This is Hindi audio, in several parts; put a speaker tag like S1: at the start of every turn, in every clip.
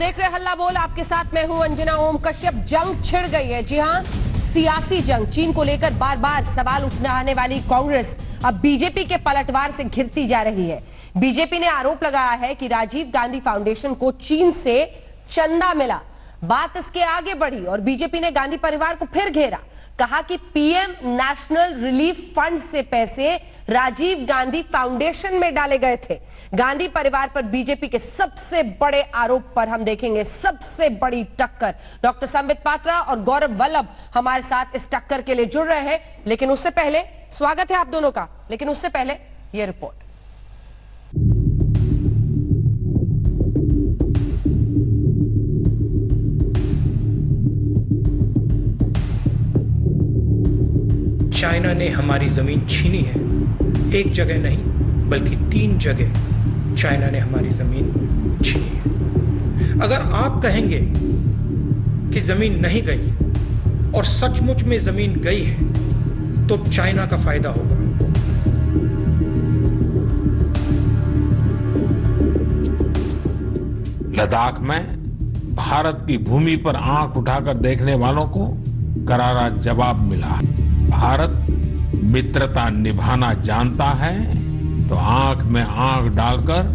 S1: देख रहे हल्ला बोल, आपके साथ मैं हूं अंजना ओम कश्यप। जंग छिड़ गई है, जी हां, सियासी जंग। चीन को लेकर बार बार सवाल उठाने वाली कांग्रेस अब बीजेपी के पलटवार से घिरती जा रही है। बीजेपी ने आरोप लगाया है कि राजीव गांधी फाउंडेशन को चीन से चंदा मिला। बात इसके आगे बढ़ी और बीजेपी ने गांधी परिवार को फिर घेरा। कहा कि पीएम नेशनल रिलीफ फंड से पैसे राजीव गांधी फाउंडेशन में डाले गए थे। गांधी परिवार पर बीजेपी के सबसे बड़े आरोप पर हम देखेंगे सबसे बड़ी टक्कर। डॉक्टर संबित पात्रा और गौरव वल्लभ हमारे साथ इस टक्कर के लिए जुड़ रहे हैं, लेकिन उससे पहले स्वागत है आप दोनों का। लेकिन उससे पहले यह रिपोर्ट।
S2: चाइना ने हमारी जमीन छीनी है। एक जगह नहीं बल्कि 3 जगह चाइना ने हमारी जमीन छीनी है। अगर आप कहेंगे कि जमीन नहीं गई और सचमुच में जमीन गई है तो चाइना का फायदा होगा।
S3: लद्दाख में भारत की भूमि पर आंख उठाकर देखने वालों को करारा जवाब मिला। भारत मित्रता निभाना जानता है तो आंख में आंख डालकर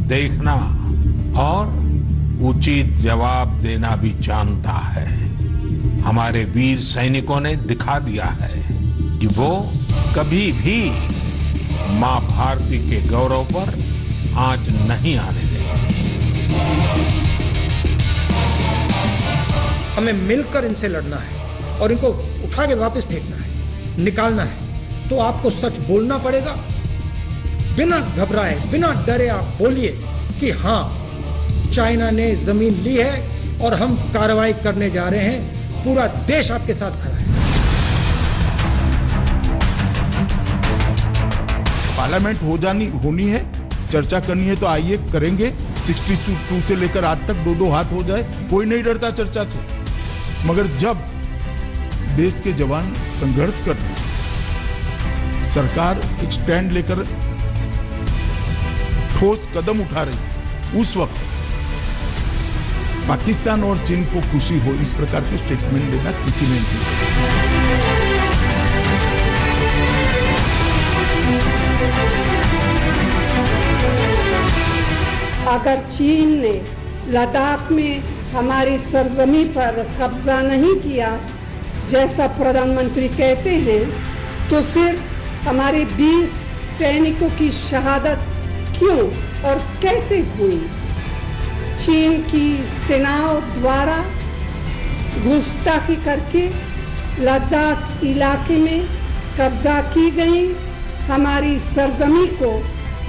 S3: देखना और उचित जवाब देना भी जानता है। हमारे वीर सैनिकों ने दिखा दिया है कि वो कभी भी मां भारती के गौरव पर आंच नहीं आने देंगे।
S2: हमें मिलकर इनसे लड़ना है और इनको उठा के वापस फेंकना है, निकालना है। तो आपको सच बोलना पड़ेगा। बिना घबराए, बिना डरे आप बोलिए कि हां, चाइना ने जमीन ली है और हम कार्रवाई करने जा रहे हैं। पूरा देश आपके साथ खड़ा है।
S4: पार्लियामेंट होनी है, चर्चा करनी है तो आइए करेंगे। 62 से लेकर आज तक 2-2 हाथ हो जाए, कोई नहीं डरता चर्चा से। मगर जब देश के जवान संघर्ष कर रहे हैं, सरकार एक स्टैंड लेकर ठोस कदम उठा रही, उस वक्त पाकिस्तान और चीन को खुशी हो इस प्रकार के स्टेटमेंट देना किसी ने नहीं किया।
S5: अगर चीन ने लद्दाख में हमारी सरजमी पर कब्जा नहीं किया जैसा प्रधानमंत्री कहते हैं, तो फिर हमारे 20 सैनिकों की शहादत क्यों और कैसे हुई? चीन की सेनाओं द्वारा घुसपैठी करके लद्दाख इलाके में कब्जा की गई हमारी सरजमी को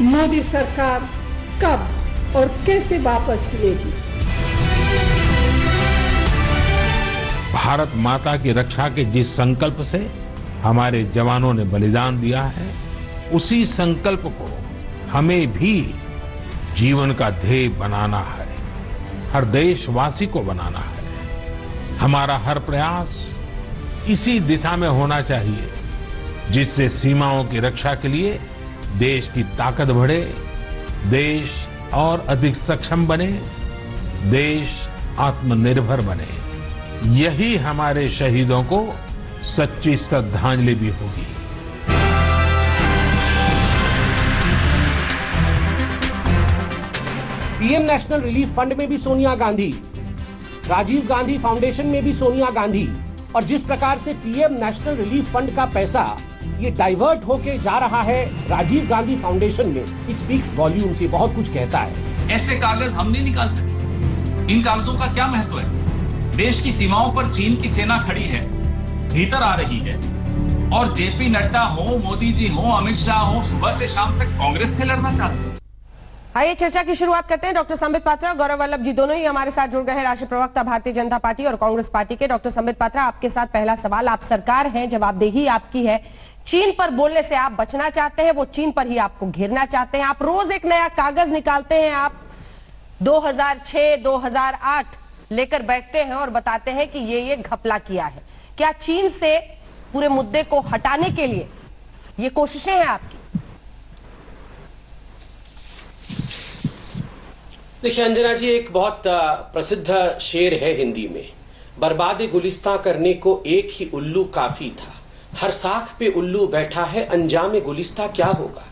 S5: मोदी सरकार कब और कैसे वापस लेगी?
S3: भारत माता की रक्षा के जिस संकल्प से हमारे जवानों ने बलिदान दिया है, उसी संकल्प को हमें भी जीवन का ध्येय बनाना है, हर देशवासी को बनाना है। हमारा हर प्रयास इसी दिशा में होना चाहिए, जिससे सीमाओं की रक्षा के लिए देश की ताकत बढ़े, देश और अधिक सक्षम बने, देश आत्मनिर्भर बने। यही हमारे शहीदों को सच्ची श्रद्धांजलि भी होगी।
S6: पीएम नेशनल रिलीफ फंड में भी सोनिया गांधी, राजीव गांधी फाउंडेशन में भी सोनिया गांधी, और जिस प्रकार से पीएम नेशनल रिलीफ फंड का पैसा ये डाइवर्ट होके जा रहा है राजीव गांधी फाउंडेशन में, इट स्पीक्स वॉल्यूम्स। ये बहुत कुछ कहता है।
S7: ऐसे कागज हम नहीं निकाल सकते। इन कागजों का क्या महत्व है? देश की सीमाओं पर चीन की सेना खड़ी है, भीतर आ रही है, और जेपी नड्डा हो, मोदी जी हो, अमित शाह हो, सुबह से शाम तक कांग्रेस से लड़ना चाहते हैं।
S1: आइए चर्चा की शुरुआत करते हैं। डॉक्टर संबित पात्रा और गौरव वल्लभ जी दोनों ही हमारे साथ जुड़ गए हैं, राष्ट्रीय प्रवक्ता भारतीय जनता पार्टी और कांग्रेस पार्टी के। डॉक्टर संबित पात्रा, आपके साथ पहला सवाल। आप सरकार हैं, जवाबदेही आपकी है। चीन पर बोलने से आप बचना चाहते हैं, वो चीन पर ही आपको घेरना चाहते हैं। आप रोज एक नया कागज निकालते हैं, आप 2006, 2008 लेकर बैठते हैं और बताते हैं कि ये घपला किया है। क्या चीन से पूरे मुद्दे को हटाने के लिए ये कोशिशें हैं आपकी?
S6: देखिए अंजना जी, एक बहुत प्रसिद्ध शेर है हिंदी में, बर्बाद गुलिस्तां करने को एक ही उल्लू काफी था, हर साख पे उल्लू बैठा है, अंजाम गुलिस्तां क्या होगा।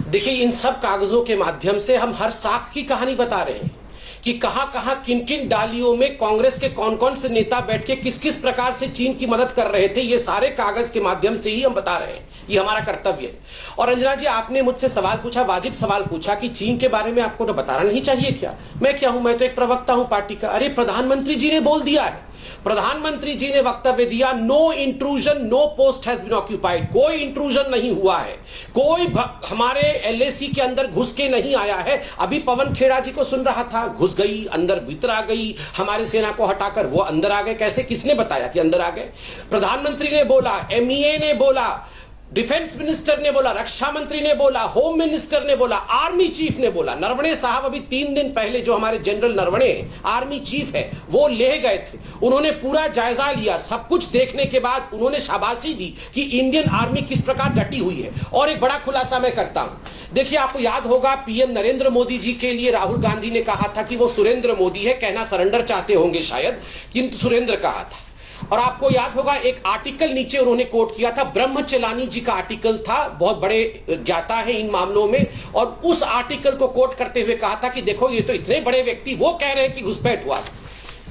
S6: देखिए इन सब कागजों के माध्यम से हम हर साख की कहानी बता रहे हैं कि कहां कहां किन किन डालियों में कांग्रेस के कौन कौन से नेता बैठ के किस किस प्रकार से चीन की मदद कर रहे थे। ये सारे कागज के माध्यम से ही हम बता रहे हैं, ये हमारा कर्तव्य है। और अंजना जी, आपने मुझसे सवाल पूछा, वाजिब सवाल पूछा कि चीन के बारे में आपको तो बताना नहीं चाहिए क्या। मैं क्या हूं, मैं तो एक प्रवक्ता हूं पार्टी का। अरे प्रधानमंत्री जी ने बोल दिया है, प्रधानमंत्री जी ने वक्तव्य दिया, no intrusion, no post has been occupied. कोई इंट्रूजन नहीं हुआ है, कोई हमारे एलएसी के अंदर घुस के नहीं आया है। अभी पवन खेड़ा जी को सुन रहा था, घुस गई, अंदर भीतर आ गई, हमारे सेना को हटाकर वो अंदर आ गए। कैसे, किसने बताया कि अंदर आ गए? प्रधानमंत्री ने बोला, एमईए ने बोला, डिफेंस मिनिस्टर ने बोला, रक्षा मंत्री ने बोला, होम मिनिस्टर ने बोला, आर्मी चीफ ने बोला। नरवणे साहब अभी 3 दिन पहले, जो हमारे जनरल नरवणे आर्मी चीफ है, वो ले गए थे, उन्होंने पूरा जायजा लिया। सब कुछ देखने के बाद उन्होंने शाबाशी दी कि इंडियन आर्मी किस प्रकार डटी हुई है। और एक बड़ा खुलासा मैं करता हूं, देखिए आपको याद होगा पीएम नरेंद्र मोदी जी के लिए राहुल गांधी ने कहा था कि वो सुरेंद्र मोदी है, कहना सरेंडर चाहते होंगे शायद, किंतु सुरेंद्र कहा था। और आपको याद होगा एक आर्टिकल नीचे उन्होंने कोट किया था, ब्रह्मचलानी जी का आर्टिकल था, बहुत बड़े ज्ञाता है इन मामलों में, और उस आर्टिकल को कोट करते हुए कहा था कि देखो ये तो इतने बड़े व्यक्ति वो कह रहे हैं कि घुसपैठ हुआ।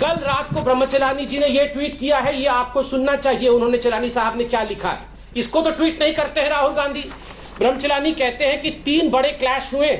S6: कल रात को ब्रह्मचलानी जी ने यह ट्वीट किया है, ये आपको सुनना चाहिए उन्होंने, चलानी साहब ने क्या लिखा है। इसको तो ट्वीट नहीं करते हैं राहुल गांधी। ब्रह्मचलानी कहते हैं कि 3 बड़े क्लैश हुए,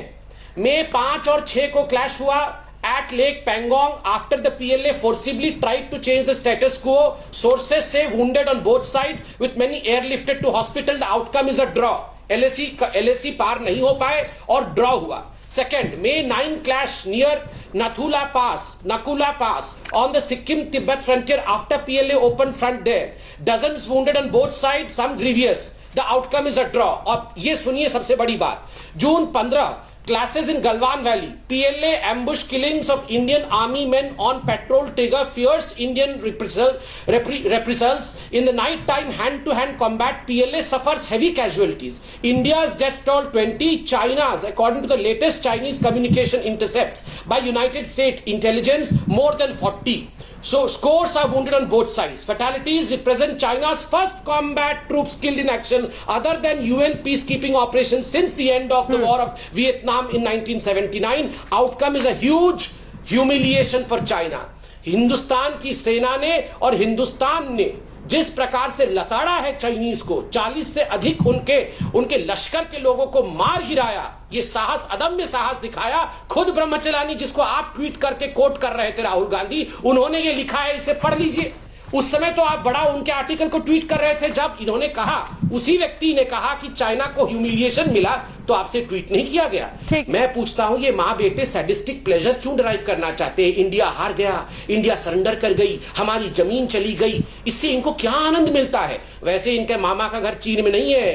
S6: मई 5 और 6 को क्लैश हुआ at Lake Pangong after the PLA forcibly tried to change the status quo. Sources say wounded on both sides with many airlifted to hospital. The outcome is a draw. LAC पार नहीं हो पाए और ड्रॉ हुआ। Second, May 9 clash near Nakula Pass on the Sikkim-Tibet frontier after PLA opened front there. Dozens wounded on both sides, some grievous. The outcome is a draw. और ये सुनिए सबसे बड़ी बात, June 15 clashes in Galwan Valley, PLA ambush killings of Indian army men on patrol trigger fierce Indian reprisals. In the night time hand-to-hand combat, PLA suffers heavy casualties. India's death toll 20, China's, according to the latest Chinese communication intercepts by United States intelligence, more than 40. So scores are wounded on both sides. Fatalities represent China's first combat troops killed in action other than UN peacekeeping operations since the end of the war of Vietnam in 1979. Outcome is a huge humiliation for China. Hindustan की सेना ने और हिंदुस्तान ने जिस प्रकार से लताड़ा है चाइनीज को, 40 से अधिक उनके लश्कर के लोगों को मार गिराया, ये साहस, अदम्य साहस दिखाया। खुद ब्रह्मचलानी, जिसको आप ट्वीट करके कोट कर रहे थे राहुल गांधी, उन्होंने ये लिखा है, इसे पढ़ लीजिए। उस समय तो आप बड़ा उनके आर्टिकल को ट्वीट कर रहे थे जब इन्होंने कहा, उसी व्यक्ति ने कहा कि चाइना को ह्यूमिलिएशन मिला, तो आपसे ट्वीट नहीं किया गया। मैं पूछता हूं, ये माँ बेटे सैडिस्टिक प्लेजर क्यों ड्राइव करना चाहते हैं? इंडिया हार गया, इंडिया सरेंडर कर गई, हमारी जमीन चली गई, इससे इनको क्या आनंद मिलता है? वैसे इनके मामा का घर चीन में नहीं है,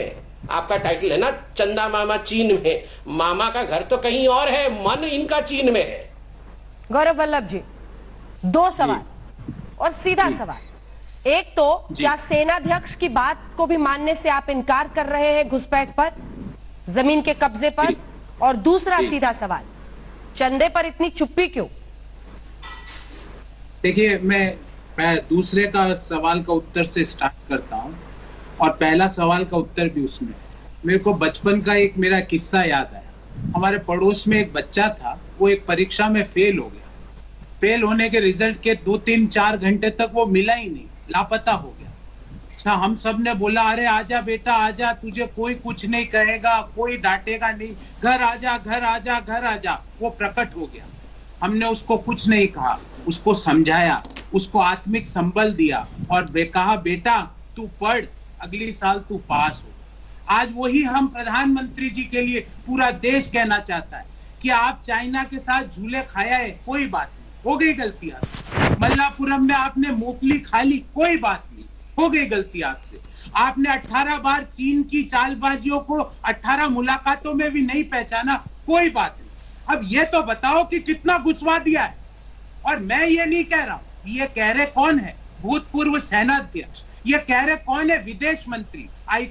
S6: आपका टाइटल है ना चंदा मामा चीन में, मामा का घर तो कहीं और है, मन इनका चीन में है।
S1: गौरव वल्लभ जी, 2 सवाल और सीधा सवाल। एक तो क्या सेनाध्यक्ष की बात को भी मानने से आप इनकार कर रहे हैं घुसपैठ पर, जमीन के कब्जे पर? और दूसरा सीधा सवाल, चंदे पर इतनी चुप्पी क्यों?
S8: देखिए, मैं दूसरे का सवाल का उत्तर से स्टार्ट करता हूं, और पहला सवाल का उत्तर भी उसमें। मेरे को बचपन का एक मेरा किस्सा याद आया। हमारे पड़ोस में एक बच्चा था, वो एक परीक्षा में फेल हो गया। फेल होने के रिजल्ट के 2-3-4 घंटे तक वो मिला ही नहीं, लापता हो गया। अच्छा, हम सब ने बोला, अरे आजा बेटा आजा, तुझे कोई कुछ नहीं कहेगा, कोई डांटेगा नहीं, घर आजा घर आजा घर आजा। वो प्रकट हो गया। हमने उसको कुछ नहीं कहा, उसको समझाया, उसको आत्मिक संबल दिया और कहा, बेटा तू पढ़, अगली साल तू पास हो। आज वही हम प्रधानमंत्री जी के लिए पूरा देश कहना चाहता है कि आप चाइना के साथ झूले खाया है, कोई बात नहीं, हो गई गलती आपसे। मल्लापुरम में आपने मूंगफली खा ली, कोई बात नहीं, हो गई गलती आपसे। आपने 18 बार चीन की चालबाजियों को 18 मुलाकातों में भी नहीं पहचाना, कोई बात नहीं। अब ये तो बताओ कि कितना घुसवा दिया है। और मैं ये नहीं कह रहा हूं, ये कह रहे कौन है? भूतपूर्व सेनाध्यक्ष। ये कह रहे कौन है? विदेश मंत्री। आई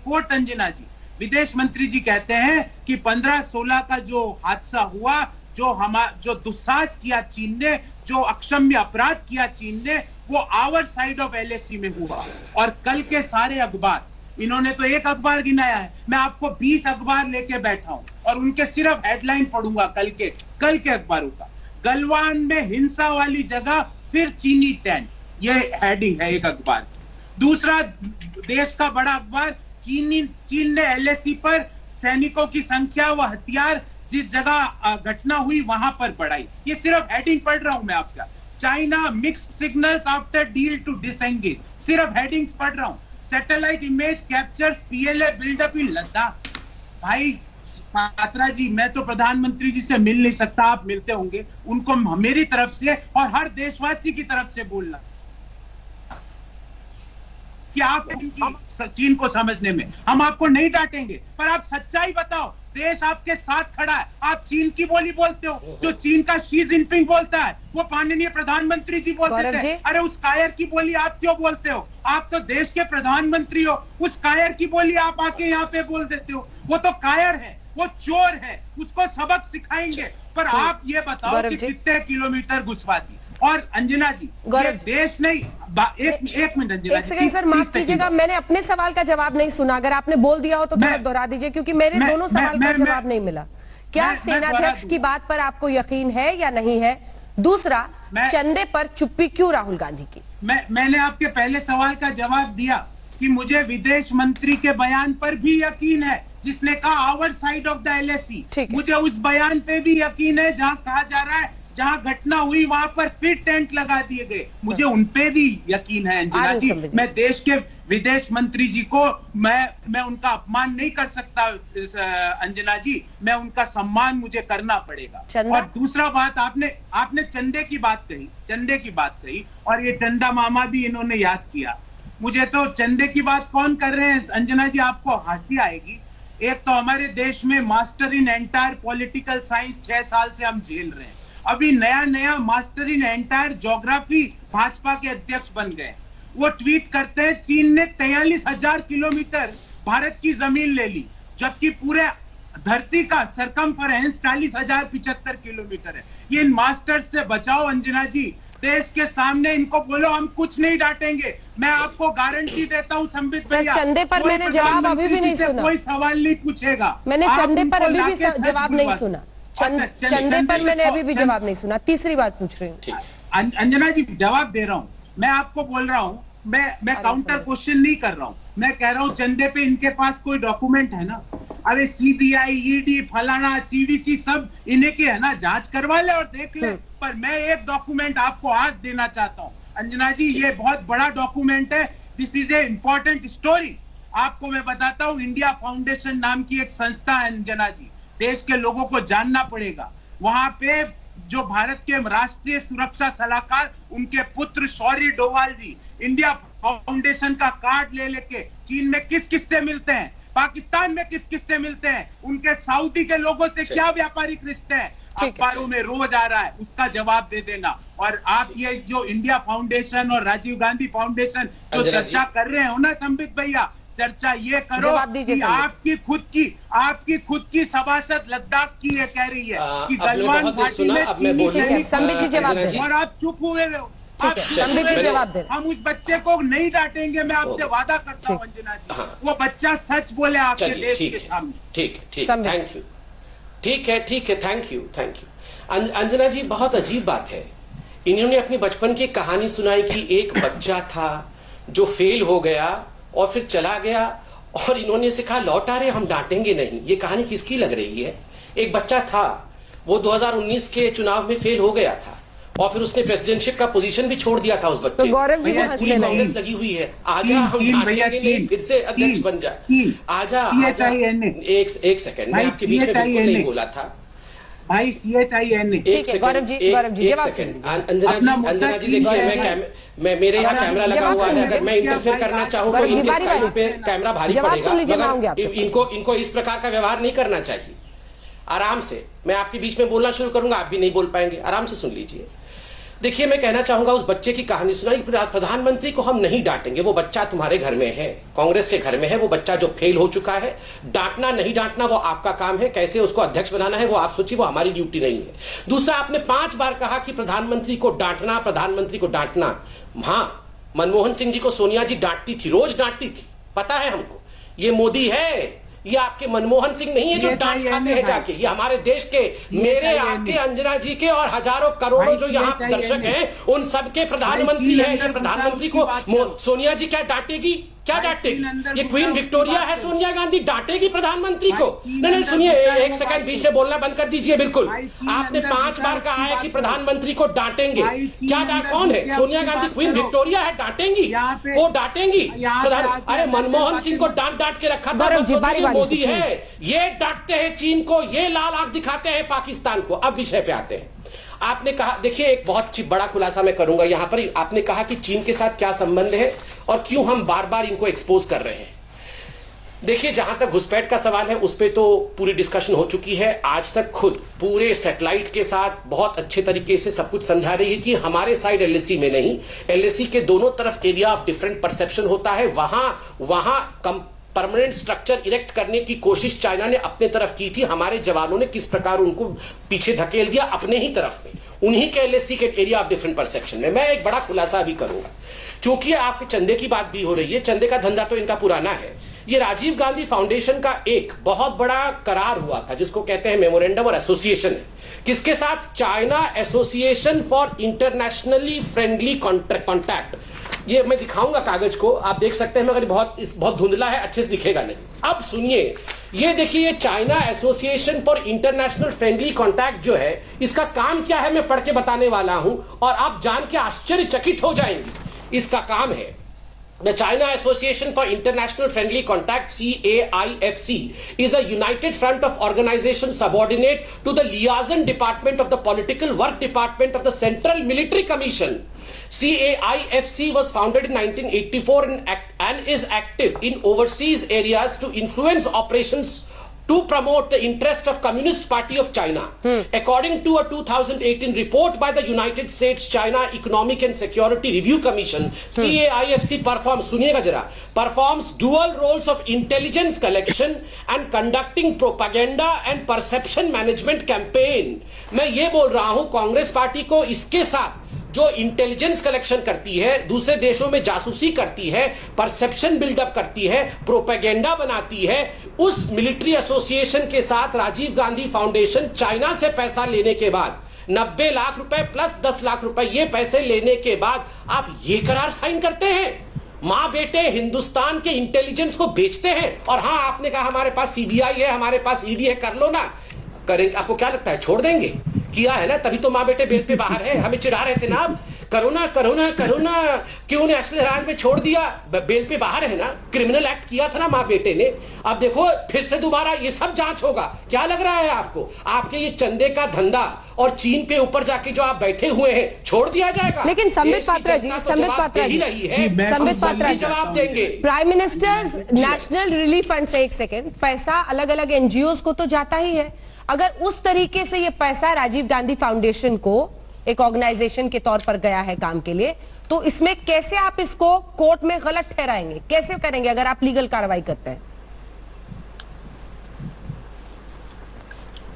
S8: कोट अंजना जी, विदेश मंत्री जी कहते हैं कि 15-16 का जो हादसा हुआ जो दुस्साहस किया चीन ने, जो अक्षम्य अपराध किया चीन ने, वो आवर साइड ऑफ LAC में हुआ। और कल के सारे अखबार, इन्होंने तो एक अखबार गिनाया है, मैं आपको 20 अखबार लेके बैठा हूं और उनके सिर्फ हेडलाइन पढ़ूंगा कल के अखबारों का। गलवान में हिंसा वाली जगह फिर चीनी टैंक, ये हेडिंग है एक अखबार की। दूसरा देश का बड़ा अखबार, चीन ने LAC पर सैनिकों की संख्या व हथियार जिस जगह घटना हुई वहां पर बढ़ाई। ये सिर्फ हेडिंग पढ़ रहा हूं मैं आपका। China mixed signals after deal to disengage, सिर्फ हेडिंग्स पढ़ रहा हूं। Satellite image captures PLA buildup in Ladakh. भाई पात्रा जी, मैं तो प्रधानमंत्री जी से मिल नहीं सकता, आप मिलते होंगे, उनको मेरी तरफ से और हर देशवासी की तरफ से बोलना कि आप चीन को समझने में हम आपको नहीं डांटेंगे, पर आप सच्चाई बताओ। देश आपके साथ खड़ा है, आप चीन की बोली बोलते हो, जो चीन का शी जिनपिंग बोलता है वो माननीय प्रधानमंत्री जी बोलते थे। अरे उस कायर की बोली आप क्यों बोलते हो? आप तो देश के प्रधानमंत्री हो, उस कायर की बोली आप आके यहाँ पे बोल देते हो। वो तो कायर है, वो चोर है, उसको सबक सिखाएंगे। पर आप ये बताओ कि कितने किलोमीटर घुसवा दी। और अंजना जी, ये देश नहीं, एक मिनट अंजना,
S1: एक सेकंड सर, माफ कीजिएगा, मैंने अपने सवाल का जवाब नहीं सुना। अगर आपने बोल दिया हो तो थोड़ा दोहरा दीजिए, क्योंकि मेरे दोनों सवाल का जवाब नहीं मिला। क्या सेनाध्यक्ष की बात पर आपको यकीन है या नहीं है? दूसरा, चंदे पर चुप्पी क्यों राहुल गांधी की?
S8: मैंने आपके पहले सवाल का जवाब दिया कि मुझे विदेश मंत्री के बयान पर भी यकीन है, जिसने कहा our side of the LAC। मुझे उस बयान पे भी यकीन है जहां कहा जा रहा है जहां घटना हुई वहां पर फिर टेंट लगा दिए गए, मुझे उनपे भी यकीन है अंजना जी। मैं देश के विदेश मंत्री जी को मैं उनका अपमान नहीं कर सकता अंजना जी, मैं उनका सम्मान मुझे करना पड़ेगा। और दूसरा बात, आपने चंदे की बात कही और ये चंदा मामा भी इन्होंने याद किया। मुझे तो चंदे की बात कौन कर रहे हैं अंजना जी, आपको हंसी आएगी। एक तो हमारे देश में master in entire political science 6 साल से हम झेल रहे हैं। अभी नया master in entire geography Bhajpa के अध्यक्ष बन गए। वो ट्वीट करते हैं चीन ने 43,000 किलोमीटर भारत की जमीन ले ली, जबकि पूरे धरती का सरकमफरेंस 40,075 किलोमीटर है। ये इन मास्टर्स से बचाओ अंजना जी, देश के सामने इनको बोलो हम कुछ नहीं डांटेंगे। मैं आपको गारंटी देता हूँ संबित भैया,
S1: चंदे पर मैंने जवाब अभी भी नहीं सुना,
S8: कोई सवाल नहीं पूछेगा।
S1: मैंने चंदे पर अभी भी जवाब नहीं सुना, चंदे पर मैंने अभी भी जवाब नहीं सुना। तीसरी बार पूछ रही हूँ
S8: अंजना जी, जवाब दे रहा हूँ, मैं आपको बोल रहा हूँ, मैं काउंटर क्वेश्चन नहीं कर रहा हूँ, मैं कह रहा हूँ चंदे पे इनके पास कोई डॉक्यूमेंट है ना? अरे CBI, ED, फलाना, CDC सब इन्हें के है ना, जांच करवा ले और देख ले। पर मैं एक डॉक्यूमेंट आपको आज देना चाहता हूँ अंजना जी, ये बहुत बड़ा डॉक्यूमेंट है, this is a important story. आपको मैं बताता हूँ, इंडिया फाउंडेशन नाम की एक संस्था है अंजना जी, देश के लोगों को जानना पड़ेगा। वहां पे जो भारत के राष्ट्रीय सुरक्षा सलाहकार, उनके पुत्र शौर्य डोवाल जी इंडिया फाउंडेशन का कार्ड ले लेके चीन में किस किस से मिलते हैं, पाकिस्तान में किस किस से मिलते हैं, उनके सऊदी के लोगों से क्या व्यापारिक रिश्ते हैं, अखबारों में रोज आ रहा है, उसका जवाब दे देना। और आप ये जो इंडिया फाउंडेशन और राजीव गांधी फाउंडेशन जो चर्चा कर रहे हो ना संबित भैया, चर्चा ये करो कि आपकी खुद की सभासद लद्दाख की ये कह रही है कि गलवान घाटी में चीनी सैनिक, और आप चुप हुए हो। हम उस बच्चे को नहीं डांटेंगे, मैं आपसे वादा करता हूँ अंजना जी, वो बच्चा सच बोले आपके देश के सामने।
S6: ठीक, थैंक यू। ठीक है, थैंक यू। अंजना जी, बहुत अजीब बात है, इन्होंने अपनी बचपन की कहानी सुनाई कि एक बच्चा था जो फेल हो गया और फिर चला गया, और इन्होंने से कहा लौटा रहे हम डांटेंगे नहीं। ये कहानी किसकी लग रही है? एक बच्चा था, वो 2019 के चुनाव में फेल हो गया था और फिर उसने प्रेसिडेंटशिप का पोजीशन भी छोड़ दिया था उस बच्चे।
S1: तो गौरव जी,
S6: पूरी कांग्रेस लगी हुई है, आजा हम डांटेंगे, फिर से अध्यक्ष बन जाए, आजा। एक सेकंड, मैं आपके बीच में बिल्कुल नहीं बोला था
S8: भाई। CHIN
S1: गौरव जी जवाब
S6: अंजना जी देखिए, मैं मेरे यहाँ कैमरा लगा हुआ है, अगर मैं इंटरफेयर करना चाहूँ तो इनके स्काइप पे कैमरा भारी पड़ेगा, मगर इनको इस प्रकार का व्यवहार नहीं करना चाहिए। आराम से मैं आपके बीच में बोलना शुरू करूंगा, आप भी नहीं बोल पाएंगे, आराम से सुन लीजिए। देखिए, मैं कहना चाहूंगा उस बच्चे की कहानी सुनाई। प्रधानमंत्री को हम नहीं डांटेंगे, वो बच्चा तुम्हारे घर में है, कांग्रेस के घर में है, वो बच्चा जो फेल हो चुका है। डांटना नहीं डांटना वो आपका काम है, कैसे उसको अध्यक्ष बनाना है वो आप सोचिए, वो हमारी ड्यूटी नहीं है। दूसरा, आपने 5 बार कहा कि प्रधानमंत्री को डांटना, प्रधानमंत्री को डांटना। हां, मनमोहन सिंह जी को सोनिया जी डांटती थी, रोज डांटती थी, पता है हमको। ये मोदी है, ये आपके मनमोहन सिंह नहीं है जो डांट खाते हैं जाके। ये हमारे देश के, मेरे, आपके, अंजना जी के और हजारों करोड़ों जो यहाँ दर्शक हैं, उन सबके प्रधानमंत्री है। ये प्रधानमंत्री को सोनिया जी क्या डांटेगी? क्या डांटेगी? ये क्वीन विक्टोरिया है सोनिया गांधी, डांटेगी प्रधानमंत्री को? नहीं, सुनिए, एक सेकंड बीच से बोलना बंद कर दीजिए। बिल्कुल, आपने 5 बार कहा है कि प्रधानमंत्री को डांटेंगे। क्या डांट? कौन है? सोनिया गांधी क्वीन विक्टोरिया है, डांटेंगी, वो डांटेंगी प्रधान। अरे मनमोहन सिंह को डांट के रखा था, मोदी है ये डांटते हैं चीन को, ये लाल आंख दिखाते हैं पाकिस्तान को। अब विषय पे आते हैं। आपने कहा, देखिए एक बहुत बड़ा खुलासा मैं करूंगा यहां पर। आपने कहा कि चीन के साथ क्या संबंध है और क्यों हम बार बार इनको एक्सपोज कर रहे हैं। देखिए, जहां तक घुसपैठ का सवाल है उस पर तो पूरी डिस्कशन हो चुकी है। आज तक खुद पूरे सैटेलाइट के साथ बहुत अच्छे तरीके से सब कुछ समझा रही है कि हमारे साइड एलएसी में नहीं, एलएसी के दोनों तरफ एरिया ऑफ डिफरेंट परसेप्शन होता है। वहां परमानेंट स्ट्रक्चर इरेक्ट करने की कोशिश चाइना ने अपने तरफ की थी। हमारे जवानों ने किस प्रकार उनको पीछे धकेल दिया अपने ही तरफ में, उन्हीं के एलएसी के एरिया ऑफ डिफरेंट परसेप्शन में। मैं एक बड़ा खुलासा भी करूंगा, क्योंकि आपके चंदे की बात भी हो रही है। चंदे का धंधा तो इनका पुराना है। ये राजीव गांधी फाउंडेशन का एक बहुत बड़ा करार हुआ था जिसको कहते हैं मेमोरेंडम और एसोसिएशन है। किसके साथ? China association for internationally friendly contact. ये मैं दिखाऊंगा कागज को, आप देख सकते हैं, मगर बहुत धुंधला है, अच्छे से दिखेगा नहीं। अब सुनिए, ये देखिए, China association for international friendly contact जो है, इसका काम क्या है मैं पढ़ के बताने वाला हूं और आप जान के आश्चर्यचकित हो जाएंगे। इसका काम है, The China Association for International Friendly Contact, CAIFC, is a united front of organizations subordinate to the liaison department of the political work department of the Central Military Commission. CAIFC was founded in 1984 and is active in overseas areas to influence operations to promote the interest of Communist Party of China. According to a 2018 report by the United States China Economic and Security Review Commission, CAIFC performs dual roles of intelligence collection and conducting propaganda and perception management campaign. मैं ये बोल रहा हूं, कांग्रेस पार्टी को इसके साथ जो इंटेलिजेंस कलेक्शन करती है, दूसरे देशों में जासूसी करती है, परसेप्शन बिल्डअप करती है, प्रोपेगेंडा बनाती है, उस मिलिट्री एसोसिएशन के साथ राजीव गांधी फाउंडेशन चाइना से पैसा लेने के बाद 90 लाख रुपए प्लस 10 लाख रुपए, ये पैसे लेने के बाद आप ये करार साइन करते हैं। मां बेटे हिंदुस्तान के इंटेलिजेंस को बेचते हैं। और हां, आपने कहा हमारे पास सीबीआई है, हमारे पास ईडी है, कर लो ना। करेंगे? आपको क्या लगता है छोड़ देंगे? किया है ना, तभी तो मां बेटे बेल पे बाहर है। हमें चिढ़ा रहे थे ना आप, करोना करोना करोना, क्यों नेशनल हेराल्ड में छोड़ दिया? बेल पे बाहर है ना, क्रिमिनल एक्ट किया था ना मां बेटे ने। अब देखो फिर से दोबारा ये सब जांच होगा। क्या लग रहा है आपको? आपके ये चंदे का धंधा और चीन पे ऊपर जाके जो आप बैठे हुए हैं, छोड़ दिया जाएगा?
S1: लेकिन संबित पात्रा जी,
S6: जवाब देंगे।
S1: Prime ministers national relief fund से, एक सेकेंड, पैसा अलग अलग एनजीओ को तो जाता ही है। अगर उस तरीके से ये पैसा राजीव गांधी फाउंडेशन को एक ऑर्गेनाइजेशन के तौर पर गया है काम के लिए, तो इसमें कैसे आप इसको कोर्ट में गलत ठहराएंगे? कैसे करेंगे अगर आप लीगल कार्रवाई करते हैं?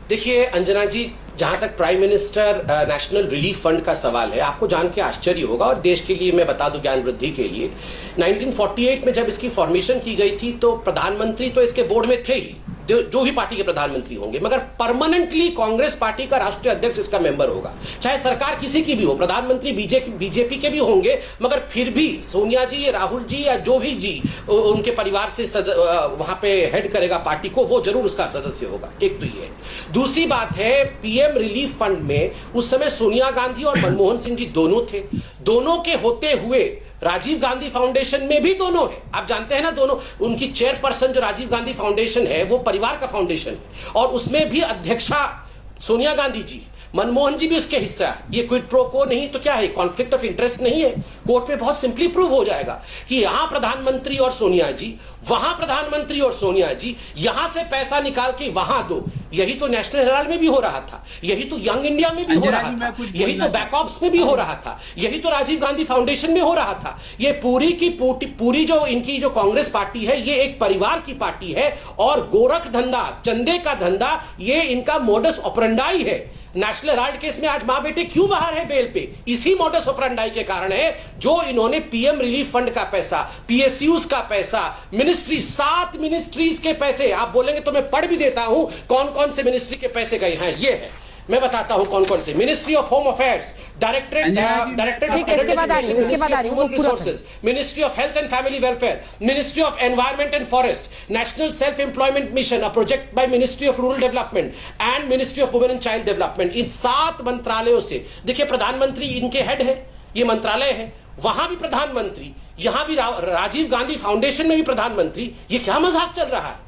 S6: देखिए अंजना जी, जहां तक prime minister national relief fund का सवाल है, आपको जान के आश्चर्य होगा और देश के लिए मैं बता दूं ज्ञान वृद्धि के लिए, 1948 में जब इसकी फॉर्मेशन की गई थी तो प्रधानमंत्री तो इसके बोर्ड में थे ही, जो भी पार्टी के प्रधानमंत्री होंगे, मगर परमानेंटली कांग्रेस पार्टी का राष्ट्रीय अध्यक्ष इसका मेंबर होगा। चाहे सरकार किसी की भी हो, प्रधानमंत्री बीजेपी के भी होंगे, मगर फिर भी सोनिया जी, राहुल जी या जो भी जी उनके परिवार से वहां पे हेड करेगा पार्टी को, वो जरूर उसका सदस्य होगा। एक तो ये। दूसरी बात है, पीएम रिलीफ फंड में उस समय सोनिया गांधी और मनमोहन सिंह जी दोनों थे। दोनों के होते हुए राजीव गांधी फाउंडेशन में भी दोनों है। आप जानते हैं ना, दोनों, उनकी चेयरपर्सन जो राजीव गांधी फाउंडेशन है वो परिवार का फाउंडेशन है और उसमें भी अध्यक्षा सोनिया गांधी जी, मनमोहन जी भी उसके हिस्सा है। ये क्विड प्रो को नहीं तो क्या है, कॉन्फ्लिक्ट ऑफ इंटरेस्ट नहीं है। कोर्ट में बहुत सिंपली प्रूव हो जाएगा कि यहां प्रधानमंत्री और सोनिया जी, वहां प्रधानमंत्री और सोनिया जी, यहां से पैसा निकाल के वहां दो। यही तो नेशनल हेराल्ड में भी हो रहा था, यही तो यंग इंडिया में भी हो रहा था, यही तो बैकऑप्स में भी हो रहा था, यही तो राजीव गांधी फाउंडेशन में हो रहा था। ये पूरी की पूरी जो इनकी जो कांग्रेस पार्टी है, ये एक परिवार की पार्टी है और गोरख धंधा, चंदे का धंधा, ये इनका मोडस ऑपरेंडाई है। नेशनल हेराल्ड केस में आज मां बेटे क्यों बाहर है बेल पे? इसी मोडस ऑपरेंडाई के कारण है जो इन्होंने पीएम रिलीफ फंड का पैसा, पीएसयूज का पैसा, मिनिस्ट्री, 7 मिनिस्ट्रीज के पैसे, आप बोलेंगे तो मैं पढ़ भी देता हूं कौन कौन से मिनिस्ट्री के पैसे गए हैं। ये है, मैं बताता हूं कौन कौन से। Ministry of home affairs, directorate
S1: ठीक है, इसके बाद आ रही हूं
S6: resources, ministry of health and family welfare, ministry of environment and forest, national self employment mission, a project by ministry of rural development and ministry of women and child development. इन 7 मंत्रालयों से, देखिए प्रधानमंत्री इनके हेड है, ये मंत्रालय है, वहां भी प्रधानमंत्री, यहां भी राजीव गांधी फाउंडेशन में भी प्रधानमंत्री। ये क्या मजाक चल रहा है?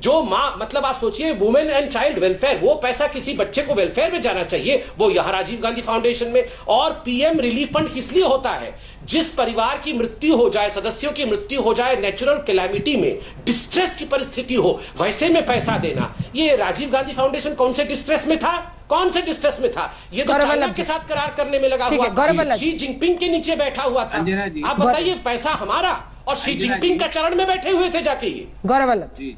S6: जो मां, मतलब आप सोचिए, वुमेन एंड चाइल्ड वेलफेयर, वो पैसा किसी बच्चे को वेलफेयर में जाना चाहिए, वो यहां राजीव गांधी फाउंडेशन में। और पीएम रिलीफ फंड किस लिए होता है? जिस परिवार की मृत्यु हो जाए, सदस्यों की मृत्यु हो जाए, नेचुरल कैलामिटी में, डिस्ट्रेस की परिस्थिति हो, वैसे में पैसा देना। ये राजीव गांधी फाउंडेशन कौन से डिस्ट्रेस में था? कौन से डिस्ट्रेस में था? ये तो चाइना के साथ करार करने में लगा हुआ था, शी जिनपिंग के नीचे बैठा हुआ था। आप बताइए, पैसा हमारा और शी जिनपिंग का चरण में बैठे हुए थे जाके।
S1: गौरव वल्लभ
S8: जी,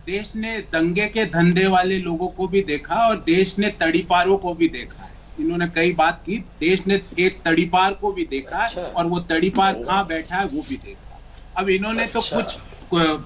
S8: देश ने दंगे के धंधे वाले लोगों को भी देखा और देश ने तड़ीपारों को भी देखा है। इन्होंने कई बात की, देश ने एक तड़ीपार को भी देखा और वो तड़ीपार कहाँ बैठा है वो भी देखा। अब इन्होंने तो कुछ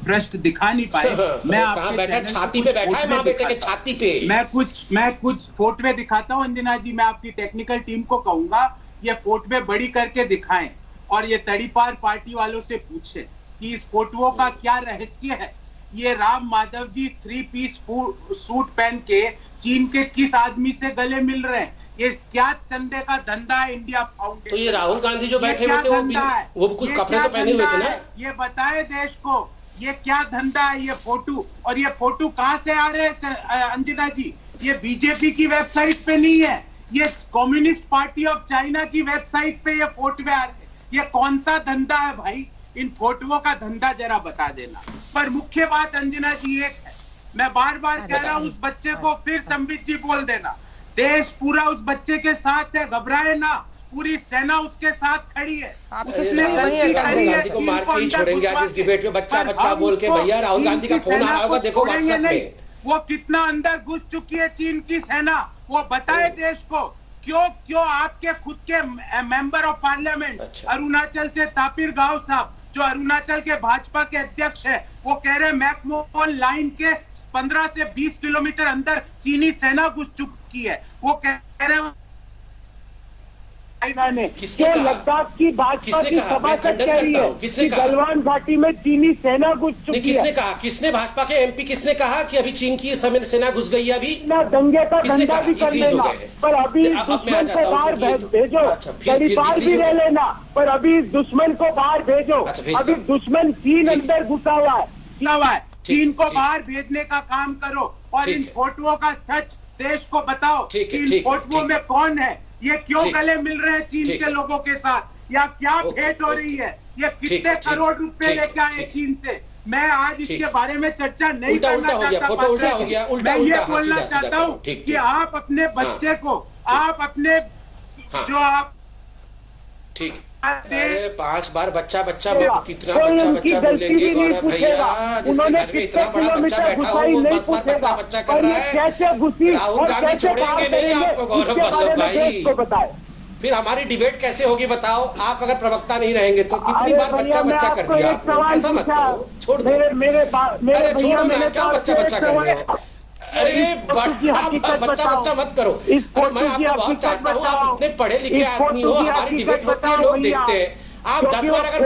S8: भ्रष्ट दिखा नहीं पाए। मैं आपके
S6: छाती पे बैठा है, मां बेटे के छाती पे।
S8: मैं कुछ फोटो दिखाता हूँ अंजना जी, मैं आपकी टेक्निकल टीम को कहूंगा ये फोटो बड़ी करके दिखाएं और ये तड़ीपार पार्टी वालों से पूछे कि इस फोटो का क्या रहस्य है। ये राम माधव जी 3 पीस सूट पहन के चीन के किस आदमी से गले मिल रहे हैं? ये क्या चंदे का धंधा है इंडिया फाउंडेशन?
S6: तो ये राहुल गांधी जो बैठे हुए थे वो कुछ कपड़े तो पहने हुए थे ना?
S8: ये बताए देश को ये क्या धंधा है ये फोटो। और ये फोटो कहां से आ रहे हैं अंजना जी? ये बीजेपी की वेबसाइट पे नहीं है, ये कम्युनिस्ट पार्टी ऑफ चाइना की वेबसाइट पे ये फोटो आ रहे हैं। ये कौन सा धंधा है भाई? इन फोटोओं का धंधा जरा बता देना। पर मुख्य बात अंजना जी एक है, मैं बार बार कह रहा हूं, उस बच्चे को फिर संबित जी बोल देना, देश पूरा उस बच्चे के साथ है, घबराए ना, पूरी सेना उसके साथ खड़ी है। उसने गलती करी है,
S6: को मार के ही छोड़ेंगे आज इस डिबेट में, बच्चा बच्चा बोल के। भैया राहुल गांधी का फोन आ रहा होगा, देखो व्हाट्सएप पे।
S8: वो कितना अंदर घुस चुकी है चीन की सेना, वो बताए देश को। क्यों आपके खुद के मेंबर ऑफ पार्लियामेंट अरुणाचल से तापिर गांव साहब, जो अरुणाचल के भाजपा के अध्यक्ष है, वो कह रहे मैकमोहन लाइन के 15 से 20 किलोमीटर अंदर चीनी सेना घुस चुकी है। वो कह रहे
S6: लद्दाख की भाजपा की सभा कह रही है कि गलवान घाटी में चीनी सेना घुस चुकी है। किसने कहा? किसने? भाजपा के एमपी किसने कहा कि अभी चीन की सेना घुस गई है? अभी दंगे का धंधा भी कर लेना, पर अभी दुश्मन को बाहर भेजो, तड़ीपार भी ले लेना, पर अभी दुश्मन को बाहर भेजो। अभी दुश्मन चीन अंदर घुसा हुआ है,
S8: चीन को बाहर भेजने का काम करो और इन फोटोओं का सच देश को बताओ कि इन फोटोओं में कौन है, ये क्यों गले मिल रहे हैं चीन के लोगों के साथ, या क्या भेंट हो रही है, ये कितने करोड़ रुपए लेके आए चीन से। मैं आज इसके बारे में चर्चा नहीं करना चाहता, मैं ये बोलना चाहता हूँ कि आप अपने बच्चे को, आप अपने जो आप
S6: ठीक 5 बार बच्चा बच्चा, कितना बच्चा बोलेंगे गौरव भैया? जिसके घर में इतना बड़ा बच्चा बैठा हो वो 10 बार बच्चा कर रहा है। राहुल गांधी छोड़ेंगे नहीं आपको गौरव वल्लभ भाई। फिर हमारी डिबेट कैसे होगी बताओ? आप अगर प्रवक्ता नहीं रहेंगे तो कितनी बार बच्चा कर दिया आपने? ऐसा मत करो, छोड़ दो। अरे छोड़ो ना, क्या बच्चा कर रहे हो? अरे बच्चा मत करो। अरे मैं आपको बहुत चाहता हूँ, आप इतने पढ़े लिखे आदमी हो, हमारी डिबेट होती है, लोग देखते हैं। आप 10 बार अगर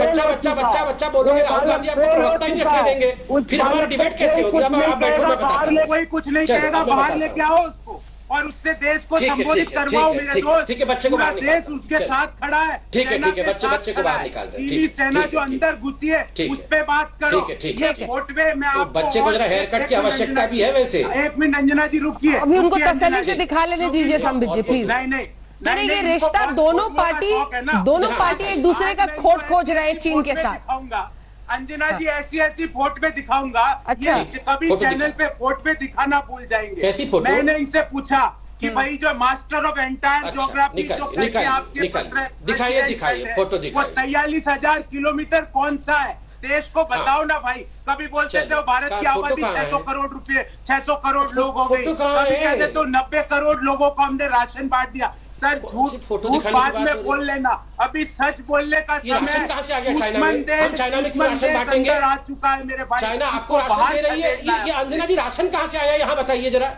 S6: बच्चा बोलोगे, राहुल गांधी आपको प्रवक्ता ही रखने देंगे, फिर हमारी डिबेट कैसे होगी? अब आप बैठो, मैं बताता हूं।
S8: कोई कुछ नहीं कहेगा, बाहर लेके आओ उसको और उससे देश को
S9: ठीक है,
S8: संबोधित
S9: ठीक है,
S8: करवाओ
S9: ठीक है,
S8: मेरे
S9: ठीक है,
S8: दोस्त।
S9: ठीक है, बच्चे को
S8: पूरा
S9: बाहर निकाल
S8: देश
S9: दो।
S8: उसके
S9: चलो।
S8: साथ खड़ा है।
S9: ठीक है,
S8: सेना
S9: ठीक है,
S8: के
S9: बच्चे
S8: साथ
S9: को
S8: खड़ा
S9: बाहर
S8: है।
S9: निकाल दो।
S8: चीनी
S9: ठीक,
S8: सेना
S9: ठीक
S8: जो
S9: है,
S8: अंदर घुसी है
S9: ठीक है।
S8: उस पे बात करो।
S9: ठीक है, ठीक
S1: है, ठीक है।
S8: वोटवे में
S9: तो
S8: आपको
S9: बच्चे को जरा हेयर कट की आवश्यकता भी है वैसे।
S8: एक मिनट अंजना जी रुकिए।
S1: अभी उनको
S8: रुकिए, अंजना
S1: तसल्ली से
S8: जी।
S1: दिखा लेने दीजिए संबित जी, प्लीज।
S8: नहीं नहीं
S1: नहीं, ये
S8: इनको
S1: रिश्ता
S8: बहुत
S1: दोनों
S8: फोटुओं का
S1: पार्टी
S8: शौक है ना।
S1: दोनों पार्टी एक दूसरे का
S8: आज मैं
S1: खोट
S8: इनको
S1: खोज रहे हैं
S8: ऐसी
S1: चीन के
S8: फोटो
S1: साथ।
S8: दिखाऊंगा। अंजना जी ऐसी ऐसी फोटो में दिखाऊंगा।
S1: अच्छा।
S8: ये कभी
S9: फोटो
S8: चैनल
S9: दिखाओ।
S8: पे फोटो में दिखाना भूल जाएंगे।
S9: कैसी फोटो?
S8: मैंने इनसे पूछा कि भाई जो मास्टर ऑफ एंटायर
S9: अच्छा,
S8: ज्योग्राफी जो
S9: निकालिए,
S8: करके
S9: निकालिए,
S8: आपके
S9: निकालिए।
S8: पत्र-
S9: दिखाइए,
S8: प्रेसिडेंट
S9: दिखाइए,
S8: है,
S9: फोटो
S8: वो
S9: दिखाइए।
S8: 43,000 किलोमीटर कौन सा है? देश को बताओ ना भाई। कभी बोलते थे वो भारत की
S9: फोटो
S8: आबादी
S9: कहाँ
S8: 600
S9: है?
S8: करोड़ रुपए 600 करोड़ लोग हो गए।
S9: फोटो कहाँ
S8: कभी
S9: है?
S8: कहते तो 90 करोड़ लोगों को हमने राशन बांट दिया। सर झूठ
S9: फोटो
S8: झूठ
S9: दिखाने की
S8: बाद
S9: बात
S8: में
S9: हो रही
S8: बोल लेना। अभी सच बोलने का
S9: ये
S8: समय।
S9: राशन कहाँ से आ गया चाइना में?
S8: दुश्मन
S9: हम चाइना में क्यों
S8: दुश्मन
S9: राशन
S8: देश
S9: बांटेंगे?
S8: अंदर आ चुका है मेरे भाई।
S9: चाइना आपको
S8: इसको
S9: राशन
S8: बाहर
S9: दे रही है?
S8: खदेड़ना
S9: ये अंजना जी राशन कहाँ से आया यहाँ बताइए जरा।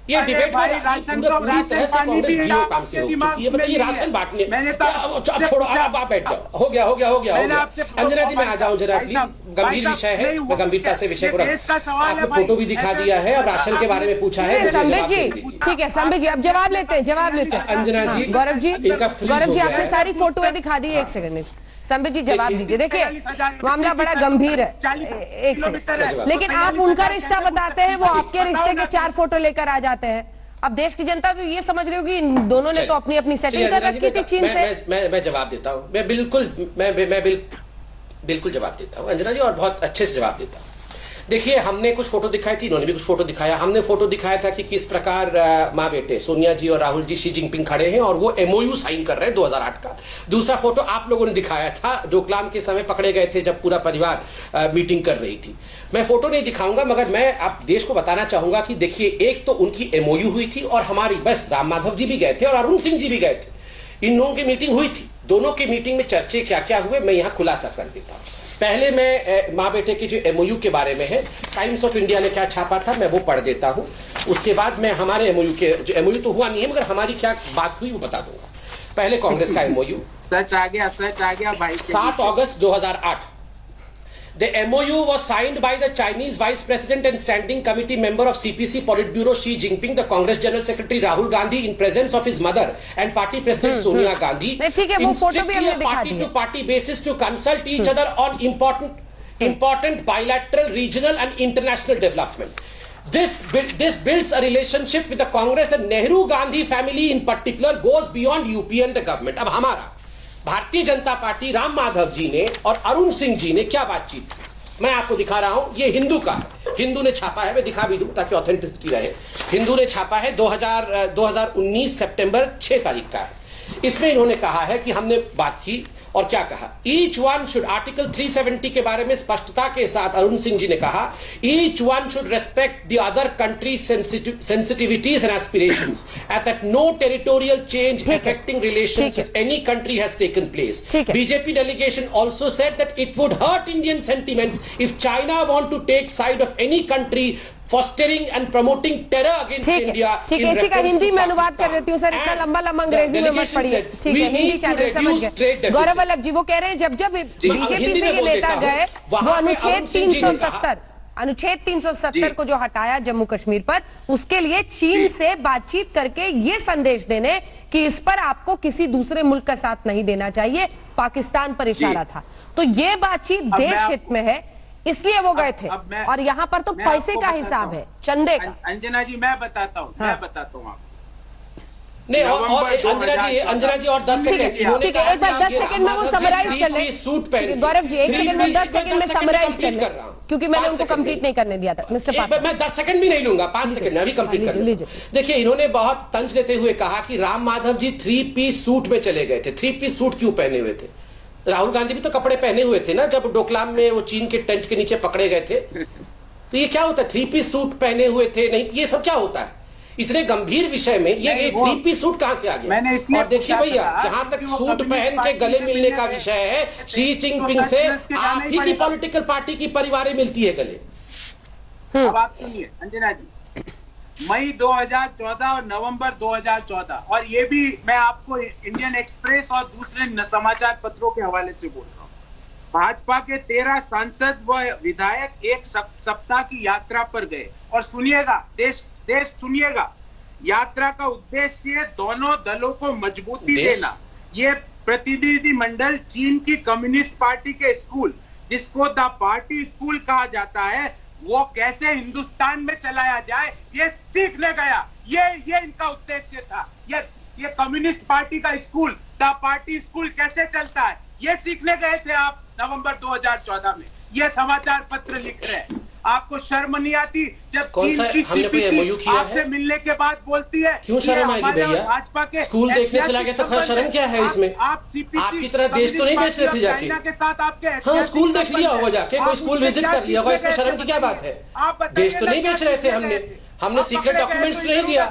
S9: ये
S8: अरे
S9: डिबेट
S8: भाई,
S9: में
S8: राशन
S9: पूरा
S8: तो
S9: पूरी तरह से
S8: पानी
S9: कांग्रेस
S8: भी
S9: जीरो काम
S8: आपके
S9: से हो
S8: दिमाग
S9: चुकी है।
S8: में
S9: बताइए
S8: नहीं
S9: राशन
S8: है।
S9: बांटने
S8: मैंने तो
S9: अब छोड़ो, अब आप बैठ जाओ। हो गया
S8: मैंने आपसे
S9: अंजना जी मैं आ जाऊं जरा
S8: भाई
S9: प्लीज।
S8: साहब,
S9: गंभीर
S8: भाई
S9: विषय है,
S8: नहीं, वो-
S9: मैं गंभीरता से विषय को
S8: ये देश का सवाल है
S9: आपने
S8: भाई।
S9: फोटो भी दिखा दिया है और राशन के बारे में पूछा है। मुझे
S1: संबित
S9: जवाब
S1: जी
S9: दे दीजिए।
S1: ठीक है, संबित जी अब जवाब लेते हैं।
S9: अंजना जी,
S1: गौरव जी,
S9: इनका freeze
S1: गौरव जी
S9: हो गया
S1: आपने
S9: है।
S1: सारी फोटोएं दिखा दी। एक सेकंड में संबित जी जवाब
S9: देखिए,
S1: दीजिए। देखिए
S8: 43,000
S1: मामला बड़ा गंभीर है।
S8: 40
S1: एक
S8: किलोमीटर
S1: सेकंड,
S8: है।
S1: लेकिन आप उनका रिश्ता बताते हैं, वो आपके रिश्ते के 4 फोटो लेकर आ जाते हैं। अब देश की जनता तो ये समझ रही होगी इन दोनों ने तो अपनी अपनी सेटिंग कर रखी थी चीन से।
S9: मैं जवाब देता हूँ। मैं बिल्कुल जवाब देता हूँ अंजना जी, और बहुत अच्छे से जवाब देता हूँ। देखिए हमने कुछ फोटो दिखाई थी, इन्होंने भी कुछ फोटो दिखाया। हमने फोटो दिखाया था कि किस प्रकार माँ बेटे सोनिया जी और राहुल जी शी जिनपिंग खड़े हैं और वो MOU साइन कर रहे हैं 2008 का। दूसरा फोटो आप लोगों ने दिखाया था, डोकलाम के समय पकड़े गए थे जब पूरा परिवार मीटिंग कर रही थी। मैं फोटो नहीं दिखाऊंगा, मगर मैं आप देश को बताना चाहूंगा कि देखिए एक तो उनकी MOU हुई थी और हमारी बस राम माधव जी भी गए थे और अरुण सिंह जी भी गए थे। इन लोगों की मीटिंग हुई थी। दोनों की मीटिंग में चर्चे क्या क्या हुए मैं यहाँ खुलासा कर देता हूँ। पहले मैं माँ बेटे की जो MOU के बारे में है, टाइम्स ऑफ इंडिया ने क्या छापा था मैं वो पढ़ देता हूँ। उसके बाद मैं हमारे MOU के जो MOU तो हुआ नहीं है मगर हमारी क्या बात हुई वो बता दूंगा। पहले कांग्रेस का MOU
S8: सच आ गया भाई।
S9: 7 अगस्त 2008। The MOU was signed by the Chinese Vice President and Standing Committee member of CPC Politburo Xi Jinping, the Congress General Secretary Rahul Gandhi, in presence of his mother and party president Sonia Gandhi.
S1: नहीं, ठीक है, वो
S9: in
S1: फोटो भी
S9: strictly
S1: हमने
S9: a
S1: दिखा दी है।
S9: party-to-party basis to consult each other on important bilateral, regional and international development. This builds a relationship with the Congress and Nehru Gandhi family in particular goes beyond UP and the government. अब हमारा भारतीय जनता पार्टी राम माधव जी ने और अरुण सिंह जी ने क्या बातचीत की मैं आपको दिखा रहा हूं। ये हिंदू का है, हिंदू ने छापा है, मैं दिखा भी दूं ताकि ऑथेंटिसिटी रहे। हिंदू ने छापा है 2019 सितंबर 6 तारीख का है। इसमें इन्होंने कहा है कि हमने बात की और क्या कहा। ईच वन शुड, आर्टिकल 370 के बारे में स्पष्टता के साथ अरुण सिंह जी ने कहा, each one should respect the other country sensitivities and aspirations at that no territorial change affecting relations with any country has taken place. BJP delegation also said that it would hurt Indian sentiments if China want to take side of any country fostering and promoting terror against India।
S1: ठीक है, इसी का हिंदी में अनुवाद कर देती हूँ सर, इतना लंबा अंग्रेजी में मत पढ़िए। ठीक है, हिंदी चैनल समझ गए। गौरव वल्लभ जी वो कह रहे हैं जब बीजेपी से ये नेता गए वो अनुच्छेद 370 को जो हटाया जम्मू कश्मीर पर, उसके लिए चीन से बातचीत करके ये संदेश देने कि इस पर आपको किसी दूसरे मुल्क का साथ नहीं देना चाहिए, पाकिस्तान पर इशारा था। तो ये बातचीत देश हित में है, इसलिए वो गए थे। और यहाँ पर तो पैसे का हिसाब है, चंदे का।
S8: अंजना जी मैं बताता हूँ आपको
S9: नहीं, और अंजना जी और 10 सेकंड।
S1: ठीक है, एक बार 10 सेकंड में वो समराइज कर ले। गौरव जी 1 सेकंड में 10 सेकंड में समराइज कर ले, क्योंकि मैंने उनको कंप्लीट नहीं करने दिया था। मिस्टर पात्रा,
S9: मैं 10 सेकंड भी नहीं लूंगा, 5 सेकंड में अभी कंप्लीट कर लीजिए। देखिए इन्होंने बहुत तंज लेते हुए कहा कि राम माधव जी 3 पीस सूट में चले गए थे। 3 पीस सूट क्यों पहने हुए थे? राहुल गांधी भी तो कपड़े पहने हुए थे ना जब डोकलाम में वो चीन के टेंट के नीचे पकड़े गए थे। तो ये क्या होता है 3 पीस सूट पहने हुए थे? नहीं, ये सब क्या होता है इतने गंभीर विषय में? ये 3 पीस सूट कहां से आ गया? और देखिए भैया, जहां तक सूट पहन के गले मिलने का विषय है, शी जिनपिंग से आप ही की पॉलिटिकल पार्टी की परिवारें मिलती है गले।
S8: अब आप सुनिए अंजना जी, मई 2014 और नवंबर 2014, और ये भी मैं आपको इंडियन एक्सप्रेस और दूसरे समाचार पत्रों के हवाले से बोल रहा हूँ। भाजपा के 13 सांसद व विधायक एक सप्ताह की यात्रा पर गए। और सुनिएगा, देश सुनिएगा, यात्रा का उद्देश्य दोनों दलों को मजबूती
S9: देश?
S8: देना। ये प्रतिनिधि मंडल चीन की कम्युनिस्ट पार्टी के स्कूल, जिसको द पार्टी स्कूल कहा जाता है, वो कैसे हिंदुस्तान में चलाया जाए ये सीखने गया। ये इनका उद्देश्य था। ये कम्युनिस्ट पार्टी का स्कूल, द पार्टी स्कूल कैसे चलता है, ये सीखने गए थे आप नवंबर 2014 में। ये समाचार पत्र लिख रहे हैं। आपको शर्म नहीं आती जब चीन की CPC आपसे मिलने के बाद बोलती है?
S9: क्यों शर्म आएगी भैया?
S8: भाजपा के
S9: स्कूल देखने चला गया तो खैर शर्म क्या है इसमें?
S8: आप CPC
S9: आपकी तरह देश तो नहीं बेच रहे थे जाके?
S8: के साथ आपके
S9: हाँ, स्कूल देख लिया होगा जाके, कोई स्कूल विजिट कर लिया होगा, इसमें शर्म की क्या बात है? देश तो नहीं बेच रहे थे हमने सीक्रेट डॉक्यूमेंट्स नहीं दिया।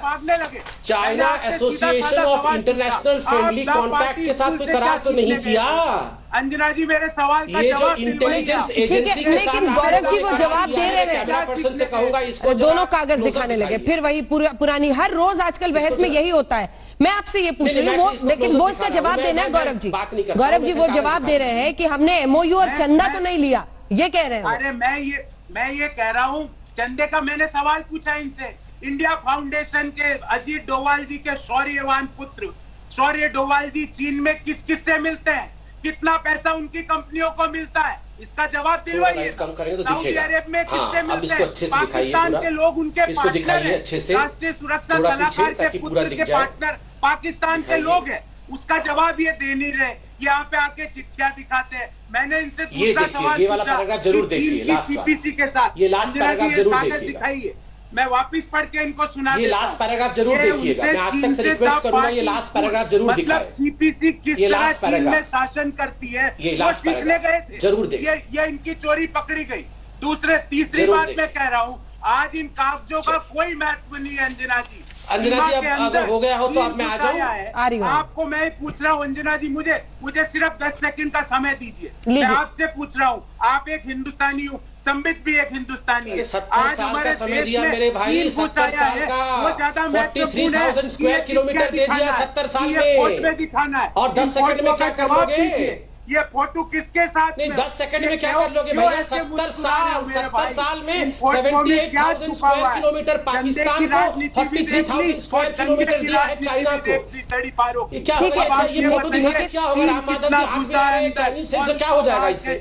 S9: China association of international friendly contact के साथ कोई करार तो नहीं किया।
S8: अंजना जी, मेरे सवाल का
S9: ये जो
S8: जवाब
S9: इंटेलिजेंस एजेंसी के साथ
S1: लेकिन गौरव जी वो जवाब दे रहे हैं।
S9: कैमरा पर्सन से कहूंगा इसको
S1: दोनों कागज दिखाने लगे, फिर वही पुरानी, हर रोज आजकल बहस में यही होता है। मैं आपसे ये पूछ रही हूँ, लेकिन वो इसका जवाब देना है गौरव जी। गौरव जी वो जवाब दे रहे हैं कि हमने MOU और चंदा तो नहीं लिया, ये कह रहे हैं।
S8: अरे मैं ये कह रहा हूँ, चंदे का मैंने सवाल पूछा इनसे। इंडिया फाउंडेशन के अजीत डोवाल जी के शौर्यवान पुत्र शौर्य डोवाल जी चीन में किस किस से मिलते हैं? कितना पैसा उनकी कंपनियों को मिलता है? इसका जवाब दिलवाइए। सऊदी अरब में किससे मिलते हैं? पाकिस्तान के लोग उनके पार्टनर हैं। राष्ट्रीय सुरक्षा सलाहकार के पुत्र के पार्टनर पाकिस्तान के लोग हैं। उसका जवाब ये दे नहीं रहे, यहाँ पे आके चिट्ठियां दिखाते हैं। मैंने इनसे दूसरा सवाल
S9: ये वाला पैराग्राफ जरूर देखिए,
S8: CPC के साथ
S9: ये लास्ट पैराग्राफ जरूर
S8: दिखाइए। मैं वापिस पढ़ के इनको सुना
S9: ये लास्ट पैराग्राफ जरूर देखिएगा। मैं आज तक से रिक्वेस्ट करूंगा ये लास्ट पैराग्राफ जरूर दिखाएं।
S8: मतलब CPC किस तरह चीन में शासन करती है वो सीखने गए थे।
S9: जरूर देखिए।
S8: ये इनकी चोरी पकड़ी गई। तीसरी बात मैं कह रहा हूँ, आज इन कागजों का कोई महत्व नहीं है। अंजना जी
S9: अब अगर हो गया हो तो अब मैं आ जाऊं।
S8: आपको मैं पूछ रहा हूँ अंजना जी, मुझे सिर्फ 10 सेकंड का समय दीजिए। मैं आपसे पूछ रहा हूँ, आप एक हिंदुस्तानी हो, संबित भी एक हिंदुस्तानी है।
S9: 70 साल का समय दिया मेरे भाई, 70 साल का 43,000 स्क्वायर किलोमीटर दे दिया 70 साल में।
S8: दिखाना है
S9: और 10 सेकंड में क्या कर लोगे?
S8: ये फोटो किसके साथ
S9: नहीं 10 सेकंड में क्या कर लोगे भैया? 70 साल में 78,000 स्क्वायर किलोमीटर पाकिस्तान को, 43,000 स्क्वायर किलोमीटर दिया है चाइना को। ये क्या होगा? ये फोटो दिखा के क्या होगा? राम माधव जी हाथ मिला रहे हैं चाइनीज से, क्या हो जाएगा इससे?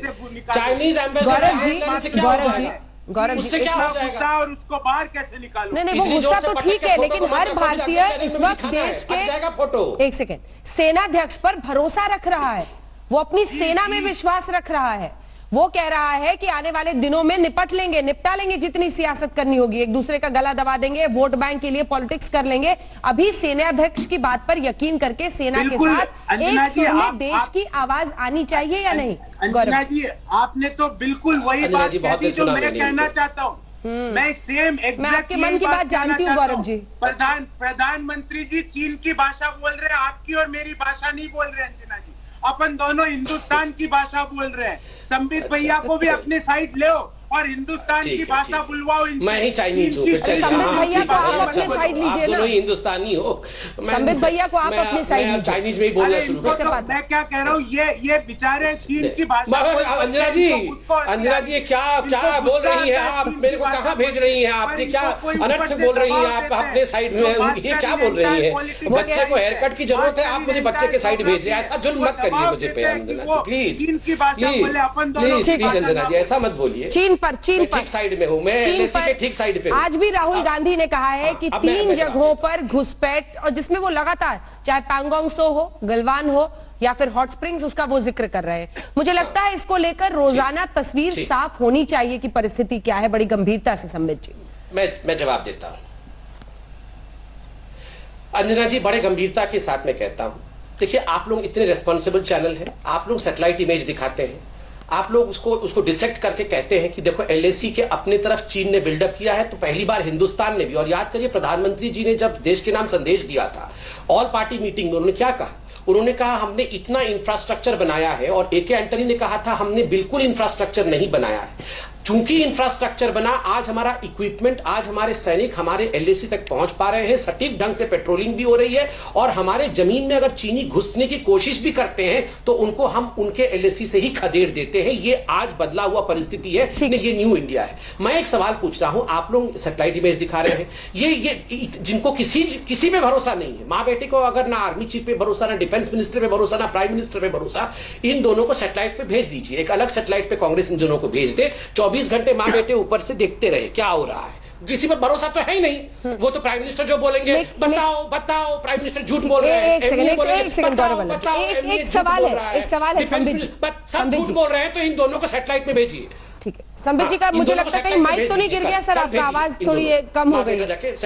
S9: चाइनीज एम्बेसडर से क्या हो जाएगा?
S1: गौरव
S9: उससे क्या हो जाएगा?
S8: और उसको बाहर कैसे निकालो?
S1: नहीं वो गुस्सा तो ठीक है, लेकिन हर भारतीय इस वक्त देश के
S9: फोटो
S1: एक सेकेंड सेनाध्यक्ष पर भरोसा रख रहा है। वो अपनी सेना में विश्वास रख रहा है। वो कह रहा है कि आने वाले दिनों में निपटा लेंगे जितनी सियासत करनी होगी, एक दूसरे का गला दबा देंगे, वोट बैंक के लिए पॉलिटिक्स कर लेंगे। अभी सेनाध्यक्ष की बात पर यकीन करके सेना के साथ एक सुर में देश की आवाज आनी चाहिए या नहीं?
S8: अंजना जी, आपने तो बिल्कुल वही बात कह दी जो मैं कहना चाहता हूँ। मैं सेम
S1: मैं आपके मन की बात जानती हूँ गौरव जी।
S8: प्रधानमंत्री जी चीन की भाषा बोल रहे हैं, आपकी और मेरी भाषा नहीं बोल रहे अंजना जी। अपन दोनों हिंदुस्तान की भाषा बोल रहे हैं। संबित भैया को भी अपने साइड ले और हिंदुस्तान की भाषा बुलवाओ इनसे।
S9: मैं ही चाइनीज हूँ।
S1: संबित भैया को आप अपने साइड लीजिए ना।
S9: दोनों ही हिंदुस्तानी हो।
S1: संबित भैया को आप अपने साइड लीजिए।
S9: चाइनीज में ही बोलना शुरू
S8: करो। मैं क्या कह रहा हूँ, ये बेचारे चीन की भाषा।
S9: अंजना जी क्या बोल रही है आप? मेरे को कहाँ भेज रही है आपने? क्या अनर्थ बोल रही है आप अपने साइड में? ये क्या बोल रही है? बच्चे को हेयर कट की जरूरत है, आप मुझे बच्चे के साइड भेज रहे हैं। ऐसा जुल्म मत करिए मुझे पे अंजना, प्लीज प्लीज अंजना जी ऐसा मत बोलिए।
S1: चीन पर
S9: ठीक साइड में हूं मैं, एलएसी के ठीक साइड पे।
S1: आज भी राहुल गांधी ने कहा है कि 3 जगहों पर घुसपैठ, और जिसमें वो लगातार चाहे पैंगोंग सो हो, गलवान हो या फिर हॉट स्प्रिंग्स, उसका वो जिक्र कर रहे हैं। मुझे लगता है इसको लेकर रोजाना तस्वीर साफ होनी चाहिए कि परिस्थिति क्या है। बड़ी गंभीरता से संबित जी
S9: मैं जवाब देता हूं। अंजना जी बड़े गंभीरता के साथ मैं कहता हूं, देखिए आप लोग इतने रिस्पॉन्सिबल चैनल हैं, आप लोग सैटेलाइट इमेज दिखाते हैं, आप लोग उसको डिसेक्ट करके कहते हैं कि देखो एलएसी के अपने तरफ चीन ने बिल्डअप किया है, तो पहली बार हिंदुस्तान ने भी। और याद करिए प्रधानमंत्री जी ने जब देश के नाम संदेश दिया था ऑल पार्टी मीटिंग में, उन्होंने क्या कहा? उन्होंने कहा हमने इतना इंफ्रास्ट्रक्चर बनाया है, और एके एंटनी ने कहा था हमने बिल्कुल इंफ्रास्ट्रक्चर नहीं बनाया है। चूंकि इंफ्रास्ट्रक्चर बना, आज हमारा इक्विपमेंट, आज हमारे सैनिक हमारे एलएसी तक पहुंच पा रहे हैं, सटीक ढंग से पेट्रोलिंग भी हो रही है, और हमारे जमीन में अगर चीनी घुसने की कोशिश भी करते हैं तो उनको हम उनके एलएसी से ही खदेड़ देते हैं। ये आज बदला हुआ परिस्थिति है, ये न्यू इंडिया है। मैं एक सवाल पूछ रहा हूं, आप लोग सैटेलाइट इमेज दिखा रहे हैं, ये जिनको किसी पे भरोसा नहीं है, माँ बेटे को अगर ना आर्मी चीफ पे भरोसा, ना डिफेंस मिनिस्टर पे भरोसा, ना प्राइम मिनिस्टर पे भरोसा, इन दोनों को सैटेलाइट पे भेज दीजिए, एक अलग सैटेलाइट पे कांग्रेस इन दोनों को भेज दे, 24 घंटे माँ बेटे ऊपर से देखते रहे क्या हो रहा है। किसी पर भरोसा तो है ही नहीं। वो तो प्राइम मिनिस्टर जो बोलेंगे, बताओ बताओ, प्राइम मिनिस्टर झूठ बोल रहे हैं,
S1: एक सवाल है संबित जी,
S9: सब झूठ बोल रहे हैं, तो इन दोनों को सैटेलाइट में भेजिए।
S1: ठीक है संबित जी का, मुझे लगता है कहीं माइक तो नहीं गिर गया सर, आपका आवाज थोड़ी कम हो गई,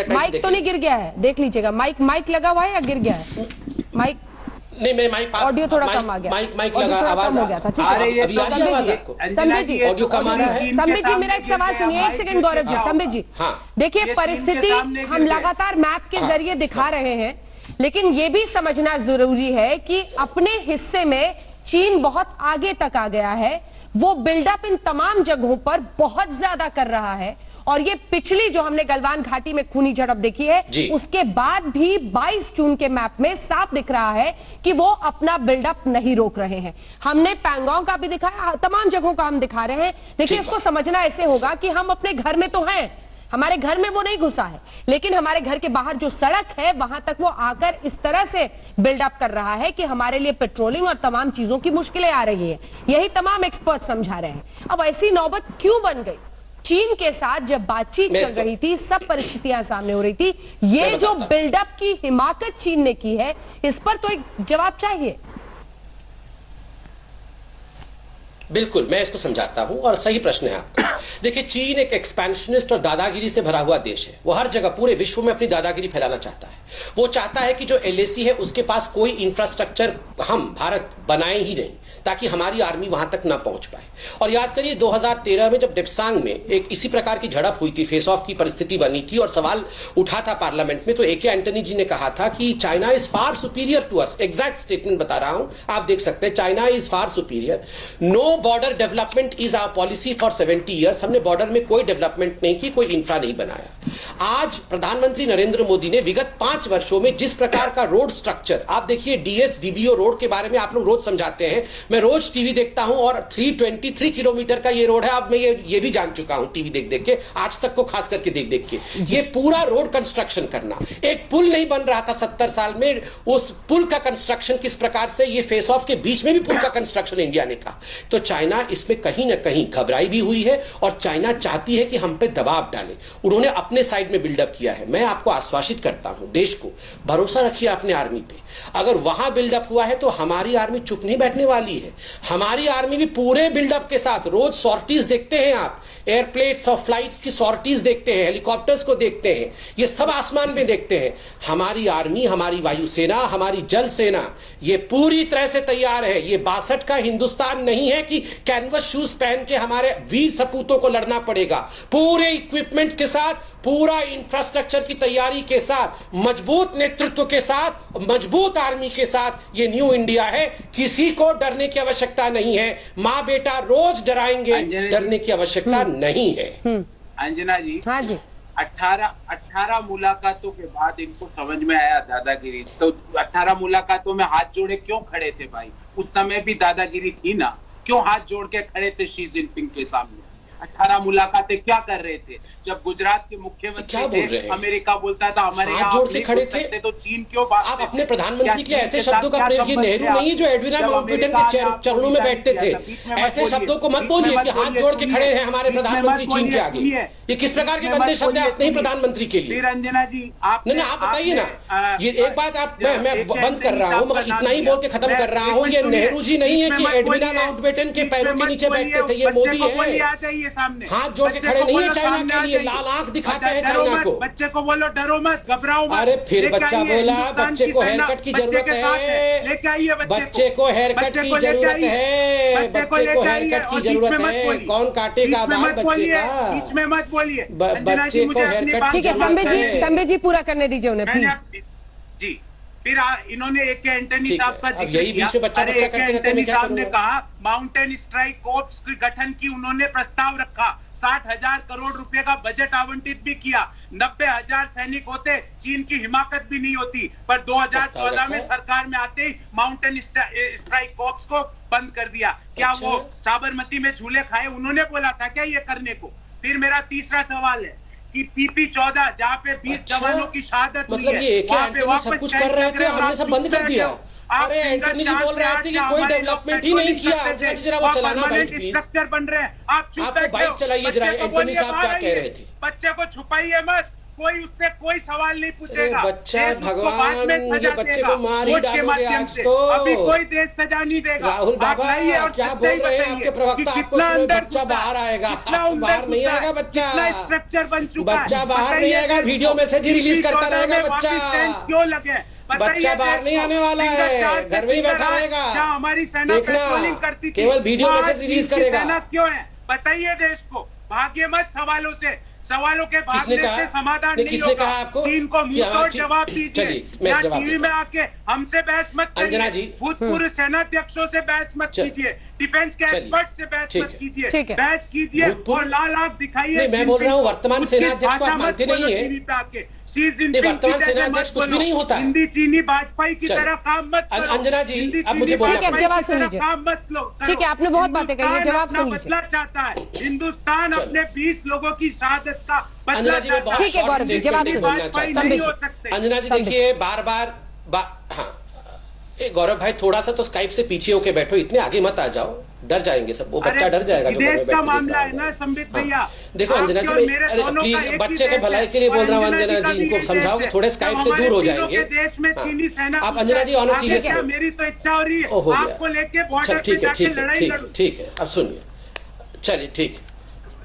S1: माइक तो नहीं गिर गया है, देख लीजिएगा, माइक लगा हुआ है या गिर गया है माइक?
S9: नहीं, मैं माइक
S1: ऑडियो थोड़ा कम आ गया,
S9: माइक लगा, आवाज
S1: हो गया था। ठीक है संबित जी,
S9: ऑडियो कम आ रहा है।
S1: संबित जी मेरा एक सवाल सुनिए, एक सेकंड गौरव जी। संबित जी देखिए, परिस्थिति हम लगातार मैप के जरिए दिखा रहे हैं, लेकिन ये भी समझना जरूरी है कि अपने हिस्से में चीन बहुत आगे तक आ गया है, वो बिल्डअप इन तमाम जगहों पर बहुत ज्यादा कर रहा है, और ये पिछली जो हमने गलवान घाटी में खूनी झड़प देखी है, उसके बाद भी 22 जून के मैप में साफ दिख रहा है कि वो अपना बिल्डअप नहीं रोक रहे हैं। हमने पैंगोंग का भी दिखाया, तमाम जगहों का हम दिखा रहे हैं। देखिए, इसको समझना ऐसे होगा कि हम अपने घर में तो हैं, हमारे घर में वो नहीं घुसा है, लेकिन हमारे घर के बाहर जो सड़क है वहां तक वो आकर इस तरह से बिल्डअप कर रहा है कि हमारे लिए पेट्रोलिंग और तमाम चीजों की मुश्किलें आ रही है। यही तमाम एक्सपर्ट समझा रहे हैं। अब ऐसी नौबत क्यों बन गई? चीन के साथ जब बातचीत चल रही थी, सब परिस्थितियां सामने हो रही थी, ये जो बिल्डअप की हिमाकत चीन ने की है, इस पर तो एक जवाब चाहिए।
S9: बिल्कुल, मैं इसको समझाता हूं, और सही प्रश्न है आपका। देखिए, चीन एक एक्सपेंशनिस्ट और दादागिरी से भरा हुआ देश है। वो हर जगह पूरे विश्व में अपनी दादागिरी फैलाना चाहता है। वो चाहता है कि जो एलएसी है उसके पास कोई इंफ्रास्ट्रक्चर हम भारत बनाए ही नहीं, ताकि हमारी आर्मी वहां तक ना पहुंच पाए। और याद करिए 2013 में जब डेप्सांग में एक इसी प्रकार की झड़प हुई थी, फेस ऑफ की परिस्थिति बनी थी और सवाल उठा था पार्लियामेंट में, तो एके एंटनी जी ने कहा था कि China is far superior to us. Exact statement बता रहा हूं, आप देख सकते हैं, China is far superior, no border development is our policy for 70 years. हमने बॉर्डर में कोई डेवलपमेंट नहीं की, कोई इंफ्रा नहीं बनाया। आज प्रधानमंत्री नरेंद्र मोदी ने विगत 5 वर्षों में जिस प्रकार का रोड स्ट्रक्चर, आप देखिए डीएस डीबीओ रोड के बारे में आप लोग रोज समझाते हैं, मैं रोज टीवी देखता हूं, और 323 किलोमीटर का ये रोड है। अब मैं ये भी जान चुका हूं टीवी देख देख के, आज तक को खास करके देख देख के, ये पूरा रोड कंस्ट्रक्शन करना। एक पुल नहीं बन रहा था 70 साल में, उस पुल का कंस्ट्रक्शन किस प्रकार से, ये फेस ऑफ के बीच में भी पुल का कंस्ट्रक्शन इंडिया ने कहा। तो चाइना इसमें कहीं ना कहीं घबराई भी हुई है, और चाइना चाहती है कि हम पे दबाव डाले। उन्होंने अपने साइड में बिल्डअप किया है। मैं आपको आश्वासित करता हूं, देश को भरोसा रखिए अपने आर्मी पे। अगर वहां बिल्डअप हुआ है तो हमारी आर्मी चुप नहीं बैठने वाली है। हमारी आर्मी भी पूरे बिल्डअप के साथ, रोज सॉर्टीज देखते हैं आप, एयरप्लेन्स और फ्लाइट्स की सॉर्टीज देखते हैं, हेलीकॉप्टर्स को देखते हैं, ये सब आसमान में देखते हैं। हमारी आर्मी, हमारी वायुसेना, हमारी जल सेना, ये पूरी तरह से तैयार है। ये 62 का हिंदुस्तान नहीं है कि कैनवस शूज पहन के हमारे वीर सपूतों को लड़ना पड़ेगा। पूरे इक्विपमेंट के साथ, पूरा इंफ्रास्ट्रक्चर की तैयारी के साथ, मजबूत नेतृत्व के साथ, मजबूत आर्मी के साथ ये न्यू इंडिया है। किसी को डरने की आवश्यकता नहीं है। माँ बेटा रोज डराएंगे, डरने की आवश्यकता नहीं है।
S8: अंजना जी,
S1: हाँ जी,
S8: 18 मुलाकातों के बाद इनको समझ में आया दादागिरी। तो 18 मुलाकातों में हाथ जोड़े क्यों खड़े थे भाई? उस समय भी दादागिरी थी ना, क्यों हाथ जोड़ के खड़े थे शी जिनपिंग के सामने? 18 मुलाकातें क्या कर रहे थे? जब गुजरात के मुख्यमंत्री थे, अमेरिका बोलता था हमारे
S9: हाथ जोड़ के खड़े थे,
S8: तो चीन क्यों बात?
S9: आप अपने प्रधानमंत्री के लिए ऐसे शब्दों का प्रयोग, ये नेहरू नहीं जो एडविना माउंटबेटन के चरणों में बैठते थे, ऐसे शब्दों को मत बोलिए कि हाथ जोड़ के खड़े हैं हमारे प्रधानमंत्री चीन के आगे। ये किस प्रकार के गंदे शब्द है अपने ही प्रधानमंत्री के लिए?
S8: रंजना जी, आप
S9: बताइए ना। ये एक बात आप, मैं बंद कर रहा हूँ, मगर इतना ही बोल के खत्म कर रहा हूँ। ये नेहरू जी नहीं है कि एडविना माउंटबेटन के पैरों के नीचे बैठते थे, ये मोदी है। हाथ जोड़ के खड़े नहीं है चाइना के लिए, लाल आंख दिखाते हैं चाइना को।
S8: बच्चे को बोलो डरो मत, घबराओ मत।
S9: अरे फिर बच्चा बोला, बच्चे को हेयर कट की जरूरत है,
S8: लेके आइए
S9: बच्चे को हेयर कट की जरूरत है, बच्चे को हेयर कट की जरूरत है। कौन काटेगा बाल बच्चे का?
S8: बीच में मत बोलिए,
S9: बच्चे को हेयर कट।
S1: ठीक है संबित जी पूरा करने दीजिए उन्हें प्लीज।
S8: जी, फिर इन्होंने ए के एंटनी
S9: ठीक
S8: साहब
S9: है,
S8: का
S9: अब
S8: जिक्र
S9: यही
S8: किया।
S9: बीच में बच्चा
S8: अरे
S9: बच्चा
S8: ए के
S9: करते रहते हैं, मैं
S8: एंटनी
S9: क्या
S8: साहब ने
S9: करूंगा?
S8: कहा माउंटेन स्ट्राइक कोर्प्स के गठन की उन्होंने प्रस्ताव रखा, 60,000 करोड़ रुपए का बजट आवंटित भी किया, 90,000 सैनिक होते, चीन की हिमाकत भी नहीं होती, पर 2014 में सरकार में आते ही माउंटेन स्ट्राइक कोर्प्स को बंद कर दिया। क्या
S9: अच्छा।
S8: वो साबरमती में झूले खाए उन्होंने बोला था क्या ये करने को? फिर मेरा तीसरा सवाल है कि PP-14 जहाँ पे 20
S9: अच्छा।
S8: जवानों की शहादत
S9: मतलब
S8: हुई
S9: ये
S8: है,
S9: ए के
S8: वहाँ पे
S9: एंटनी
S8: वापस
S9: सब कुछ
S8: टैंक
S9: कर रहे
S8: लग
S9: थे,
S8: हैं और
S9: हमने
S8: आप
S9: सब
S8: चुप
S9: बंद कर
S8: बैठे
S9: दिया।
S8: हो। आप
S9: अरे
S8: फिंगर
S9: एंटनी जी
S8: चार
S9: बोल
S8: से
S9: रहे
S8: आठ
S9: थे कि
S8: या
S9: कोई
S8: हमारे लोग
S9: डेवलपमेंट ही नहीं
S8: पेट्रोलिंग
S9: किया।
S8: करते
S9: अंजना
S8: थे,
S9: जी जरा वो चलाना
S8: permanent
S9: बाइक प्लीज।
S8: स्ट्रक्चर बन रहे हैं, आप चुप
S9: आपको
S8: बैठे
S9: बाइक
S8: हो।
S9: चलाइए
S8: बच्चे
S9: जरा,
S8: को
S9: एंटनी
S8: बोलिए
S9: साहब क्या
S8: बाहर
S9: कह रहे
S8: आइए।
S9: थे?
S8: बच्चे को छुपाइए मत, कोई उससे कोई सवाल नहीं पूछेगा।
S9: बच्चा
S8: देश उसको बाद
S9: भगवान,
S8: में सजा
S9: ये बच्चे
S8: देगा,
S9: को मार ही
S8: वोट के
S9: डालोगे
S8: माध्यम
S9: आज
S8: से।
S9: तो।
S8: अभी कोई देश सजा नहीं देगा।
S9: राहुल
S8: आप
S9: बाबा
S8: लाइए और
S9: क्या
S8: सच्चाई
S9: बोल रहे हैं
S8: बताइए
S9: आपके प्रवक्ता?
S8: कि
S9: आपको
S8: कितना
S9: सुनो,
S8: अंदर
S9: बच्चा
S8: घुसा है,
S9: बाहर आएगा,
S8: कितना अंदर
S9: बाहर नहीं
S8: घुसा है,
S9: आएगा बच्चा।
S8: कितना स्ट्रक्चर बन चुका है।
S9: बच्चा बाहर नहीं
S8: बताइए
S9: आएगा,
S8: देश
S9: वीडियो
S8: को।
S9: मैसेज ही रिलीज करता
S8: PP-14
S9: रहेगा
S8: में
S9: बच्चा।
S8: वापिस टैंक क्यों लगे?
S9: बच्चा बाहर नहीं आने वाला है, घर में ही बैठा रहेगा।
S8: जहाँ हमारी सेना
S9: देखना,
S8: पेट्रोलिंग करती थी,
S9: केवल वीडियो
S8: वहाँ
S9: मैसेज रिलीज
S8: चीन की
S9: करेगा।
S8: सेना क्यों है? बताइए देश को। भाग्य मत सवालों से, सवालों के
S9: किसने
S8: भागने
S9: कहा?
S8: से समाधान
S9: नहीं,
S8: नहीं
S9: किसने
S8: होगा।
S9: कहा आपको?
S8: चीन को
S9: कि
S8: मुंह
S9: हाँ,
S8: तोड़
S9: चीन-
S8: जवाब
S9: चलिए,
S8: दीजिए,
S9: मैं
S8: या
S9: जवाब
S8: टीवी
S9: देता
S8: में
S9: हूं।
S8: आके हमसे बहस मत
S9: अंजना जी।
S8: करिए, भूतपूर्व सेनाध्यक्षों से बहस मत कीजिए, डिफेंस के
S9: चलिए,
S8: एक्सपर्ट से बहस
S9: ठीक
S8: मत
S9: है।
S8: कीजिए,
S1: ठीक है।
S8: बहस कीजिए
S9: भूतपूर्व-
S8: और लाल आंख दिखाइए।
S9: नहीं, मैं बोल रहा हूं वर्तमान
S8: उसकी
S9: सेनाध्यक्ष को आप
S8: भाषा
S9: मानते
S8: मत बोलो
S9: नहीं है।
S8: टीवी पे आके। शी जिनपिंग
S9: नहीं, वर्तमान
S8: की जैसे
S9: सेनाध्यक्ष
S8: मत
S9: कुछ भी
S8: बोलो।
S9: नहीं होता है।
S8: हिंदी चीनी वाजपेयी की
S9: चलो।
S8: तरह काम मत करो।
S9: अंजना जी,
S8: हिंदी
S9: अब मुझे
S8: चीनी
S9: बोलना
S1: ठीक है, अब
S8: वाजपेयी
S1: जवाब
S8: की
S1: सुन
S8: तरह
S1: लीजिए।
S8: काम मत लो, करो।
S1: ठीक है, आपने बहुत बातें कही हैं,
S8: हिंदुस्तान
S1: जवाब
S8: अपना
S1: सुन लीजिए।
S8: बदला चाहता है, हिंदुस्तान
S9: चलो।
S8: अपने 20 लोगों की शहादत का
S9: अंजना
S8: बदला
S9: जी मैं
S8: चाहता
S9: बहुत
S1: ठीक है,
S9: शॉर्ट
S1: गौरव जी,
S9: स्टेटमेंट
S1: जवाब
S9: नहीं
S1: सुनिए।
S9: बोलना
S8: वाजपेयी
S9: चाहता
S8: नहीं
S1: समझिए।
S8: हो सकते।
S9: अंजना जी
S1: समझिए।
S9: देखिए बार हाँ गौरव भाई थोड़ा सा तो स्काइप से पीछे होके बैठो, इतने आगे मत आ जाओ, डर जाएंगे सब। वो बच्चा डर जाएगा जो घर में
S8: देश
S9: बैठ
S8: का
S9: के
S8: मामला
S9: देख
S8: है
S9: रहा
S8: ना
S9: होगा।
S8: संबित
S9: हाँ।
S8: भैया।
S9: देखो अंजना
S8: आपके और
S9: जी
S8: मेरे
S9: अरे
S8: दोनों का एक
S9: प्लीज
S8: ही
S9: बच्चे के
S8: देश
S9: भलाई
S8: है।
S9: के लिए
S8: और
S9: बोल रहा हूँ
S8: अंजना
S9: अंजना
S8: का
S9: जी,
S8: भी
S9: इनको
S8: यही
S9: समझाओ कि
S8: देश
S9: थोड़े
S8: है।
S9: स्काइप
S8: तो
S9: से दूर
S8: हमारे
S9: हो
S8: तीनों
S9: जाएंगे।
S8: के देश में
S9: हाँ।
S8: चीनी सेना
S9: आप अंजना जी ऑन
S8: आप
S9: सीरियस
S8: देखिए,
S9: हो।
S8: मेरी तो इच्छा हो रही है
S9: हो गया।
S8: आपको लेके बॉर्डर
S9: चल
S8: पे
S9: ठीक है
S8: जाके
S9: ठीक है
S8: लड़ाई
S9: ठीक
S8: लड़ूं।
S9: है ठीक है, अब सुनिए, चलिए ठीक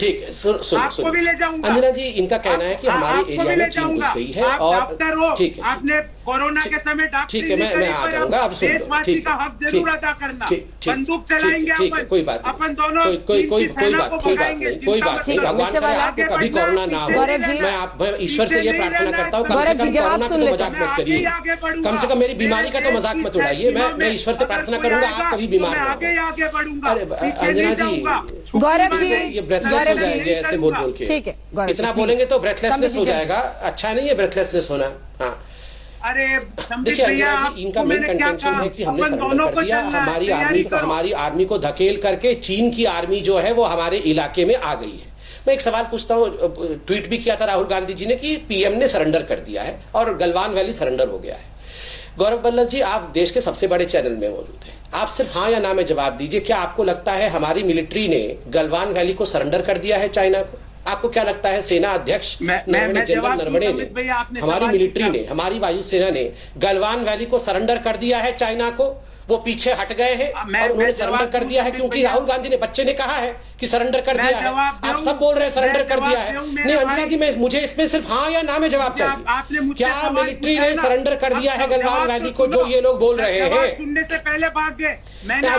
S9: सुन
S8: आपको भी ले जाऊंगा।
S9: अंजना जी, इनका कहना है कि हमारे
S8: आपको
S9: एरिया
S8: भी
S9: में
S8: ले
S9: चीन घुस
S8: जाऊंगा।
S9: गई है
S8: आप
S9: और
S8: डॉक्टर हो,
S9: ठीक है
S8: आपने कोरोना के समय डॉक्टरी
S9: ठीक है, मैं आ जाऊंगा, अब सुन लो,
S8: देशवासी
S9: ठीक
S8: का
S9: है,
S8: हक जरूर
S9: ठीक,
S8: अदा करना।
S9: ठीक, ठीक,
S8: बंदूक
S9: ठीक,
S8: चलाएंगे
S9: ठीक है,
S8: अपन,
S9: कोई बात नहीं।
S8: अपन दोनों
S9: कोई
S8: चीन की सेना को भगाएंगे,
S9: कोई
S8: चिंता
S9: बात
S8: मत
S9: नहीं,
S8: करो।
S9: भगवान करे आपको कभी कोरोना ना हो।
S1: गौरव जी,
S9: मैं ईश्वर से ये प्रार्थना करता हूँ, कम से
S1: गौरव जी,
S9: कम
S1: जवाब
S9: कोरोना
S1: सुन
S9: को तो
S1: लेते
S9: मजाक
S1: हैं।
S9: मत करिए, कम से कम मेरी बीमारी का तो मजाक मत उड़ाइए। मैं ईश्वर से प्रार्थना करूंगा आप कभी बीमार ना
S8: आगे
S9: हो।
S8: आगे बढ़ूंगा।
S9: अरे अंजना जी,
S1: गौरव जी,
S9: ये ब्रेथलेस हो
S1: गौरव जी,
S9: जाएंगे ऐसे बोल बोल के।
S1: ठीक है, गौरव जी,
S9: इतना
S1: प्लीज।
S9: बोलेंगे तो ब्रेथलेसनेस हो
S1: समझिए।
S9: जाएगा, अच्छा नहीं है ब्रेथलेसनेस होना। हाँ
S8: अरे संबित
S9: देखिए
S8: भैया,
S9: अंजना जी, इनका
S8: आपको
S9: मेन
S8: मैंने क्या
S9: कंटेंशन
S8: कहा?
S9: है कि हमने
S8: अपन
S9: सरेंडर
S8: दोनों
S9: कर
S8: को
S9: दिया।
S8: चलना है,
S9: हमारी
S8: तैयारी करो।
S9: आर्मी को धकेल करके चीन की आर्मी जो है वो हमारे इलाके में आ गई है। मैं एक सवाल पूछता हूँ, ट्वीट भी किया था राहुल गांधी जी ने कि पीएम ने सरेंडर कर दिया है और गलवान वैली सरेंडर हो गया है। गौरव बल्लभ जी, आप देश के सबसे बड़े चैनल में मौजूद हैं, आप सिर्फ हाँ या ना में जवाब दीजिए। क्या आपको लगता है हमारी मिलिट्री ने गलवान वैली को सरेंडर कर दिया है चाइना को? आपको क्या लगता है सेना अध्यक्ष जनरल नरवणे ने, हमारी मिलिट्री ने, हमारी वायुसेना ने गलवान वैली को सरेंडर कर दिया है चाइना को? वो पीछे हट गए हैं और उन्होंने सरेंडर कर दिया है क्योंकि राहुल गांधी ने, बच्चे ने कहा है कि सरेंडर कर दिया है। आप सब बोल रहे हैं सरेंडर कर दिया है। नहीं अंजना जी, मुझे इसमें सिर्फ हाँ या ना में जवाब चाहिए। क्या मिलिट्री ने सरेंडर कर दिया है गलवान वैली को, जो ये लोग बोल रहे हैं?
S8: सुनने से पहले भाग गए।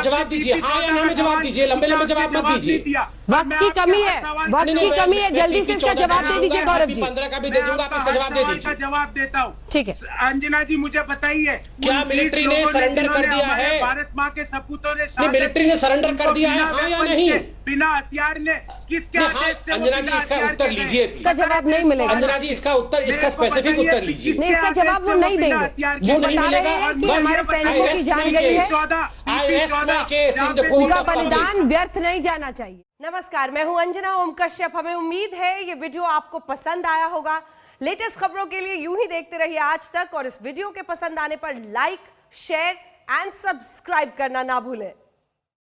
S9: जवाब दीजिए, हाँ या ना में जवाब दीजिए, लंबे लंबे जवाब मत दीजिए।
S1: वक्त की कमी है, वक्त की कमी है, जल्दी से इसका जवाब दे दीजिए गौरव जी।
S9: 15 का भी दे दूंगा, आप इसका जवाब दे दीजिए।
S8: जवाब देता हूँ।
S1: ठीक है
S8: अंजना जी, मुझे बताइए,
S9: क्या मिलिट्री ने सरेंडर कर दिया है?
S8: भारत माँ के सपूतों ने
S9: नहीं, मिलिट्री ने सरेंडर कर दिया है, हाँ या नहीं?
S8: बिना हथियार ने किसके आदेश से?
S9: अंजना जी, इसका उत्तर लीजिए।
S1: इसका जवाब नहीं मिलेगा।
S9: अंजना जी, इसका उत्तर, इसका स्पेसिफिक उत्तर लीजिए।
S1: नहीं, इसका जवाब वो नहीं देंगे।
S9: वो नहीं
S1: बता रहे
S9: मिलेगा।
S1: हैं कि हमारे सैनिकों की जान गई है, उनका बलिदान व्यर्थ नहीं जाना चाहिए। नमस्कार, मैं हूं अंजना ओम कश्यप। हमें उम्मीद है ये वीडियो आपको पसंद आया होगा। लेटेस्ट खबरों के लिए यूं ही देखते रहिए आज तक, और इस वीडियो के पसंद आने पर लाइक, शेयर एंड सब्सक्राइब करना ना भूलें।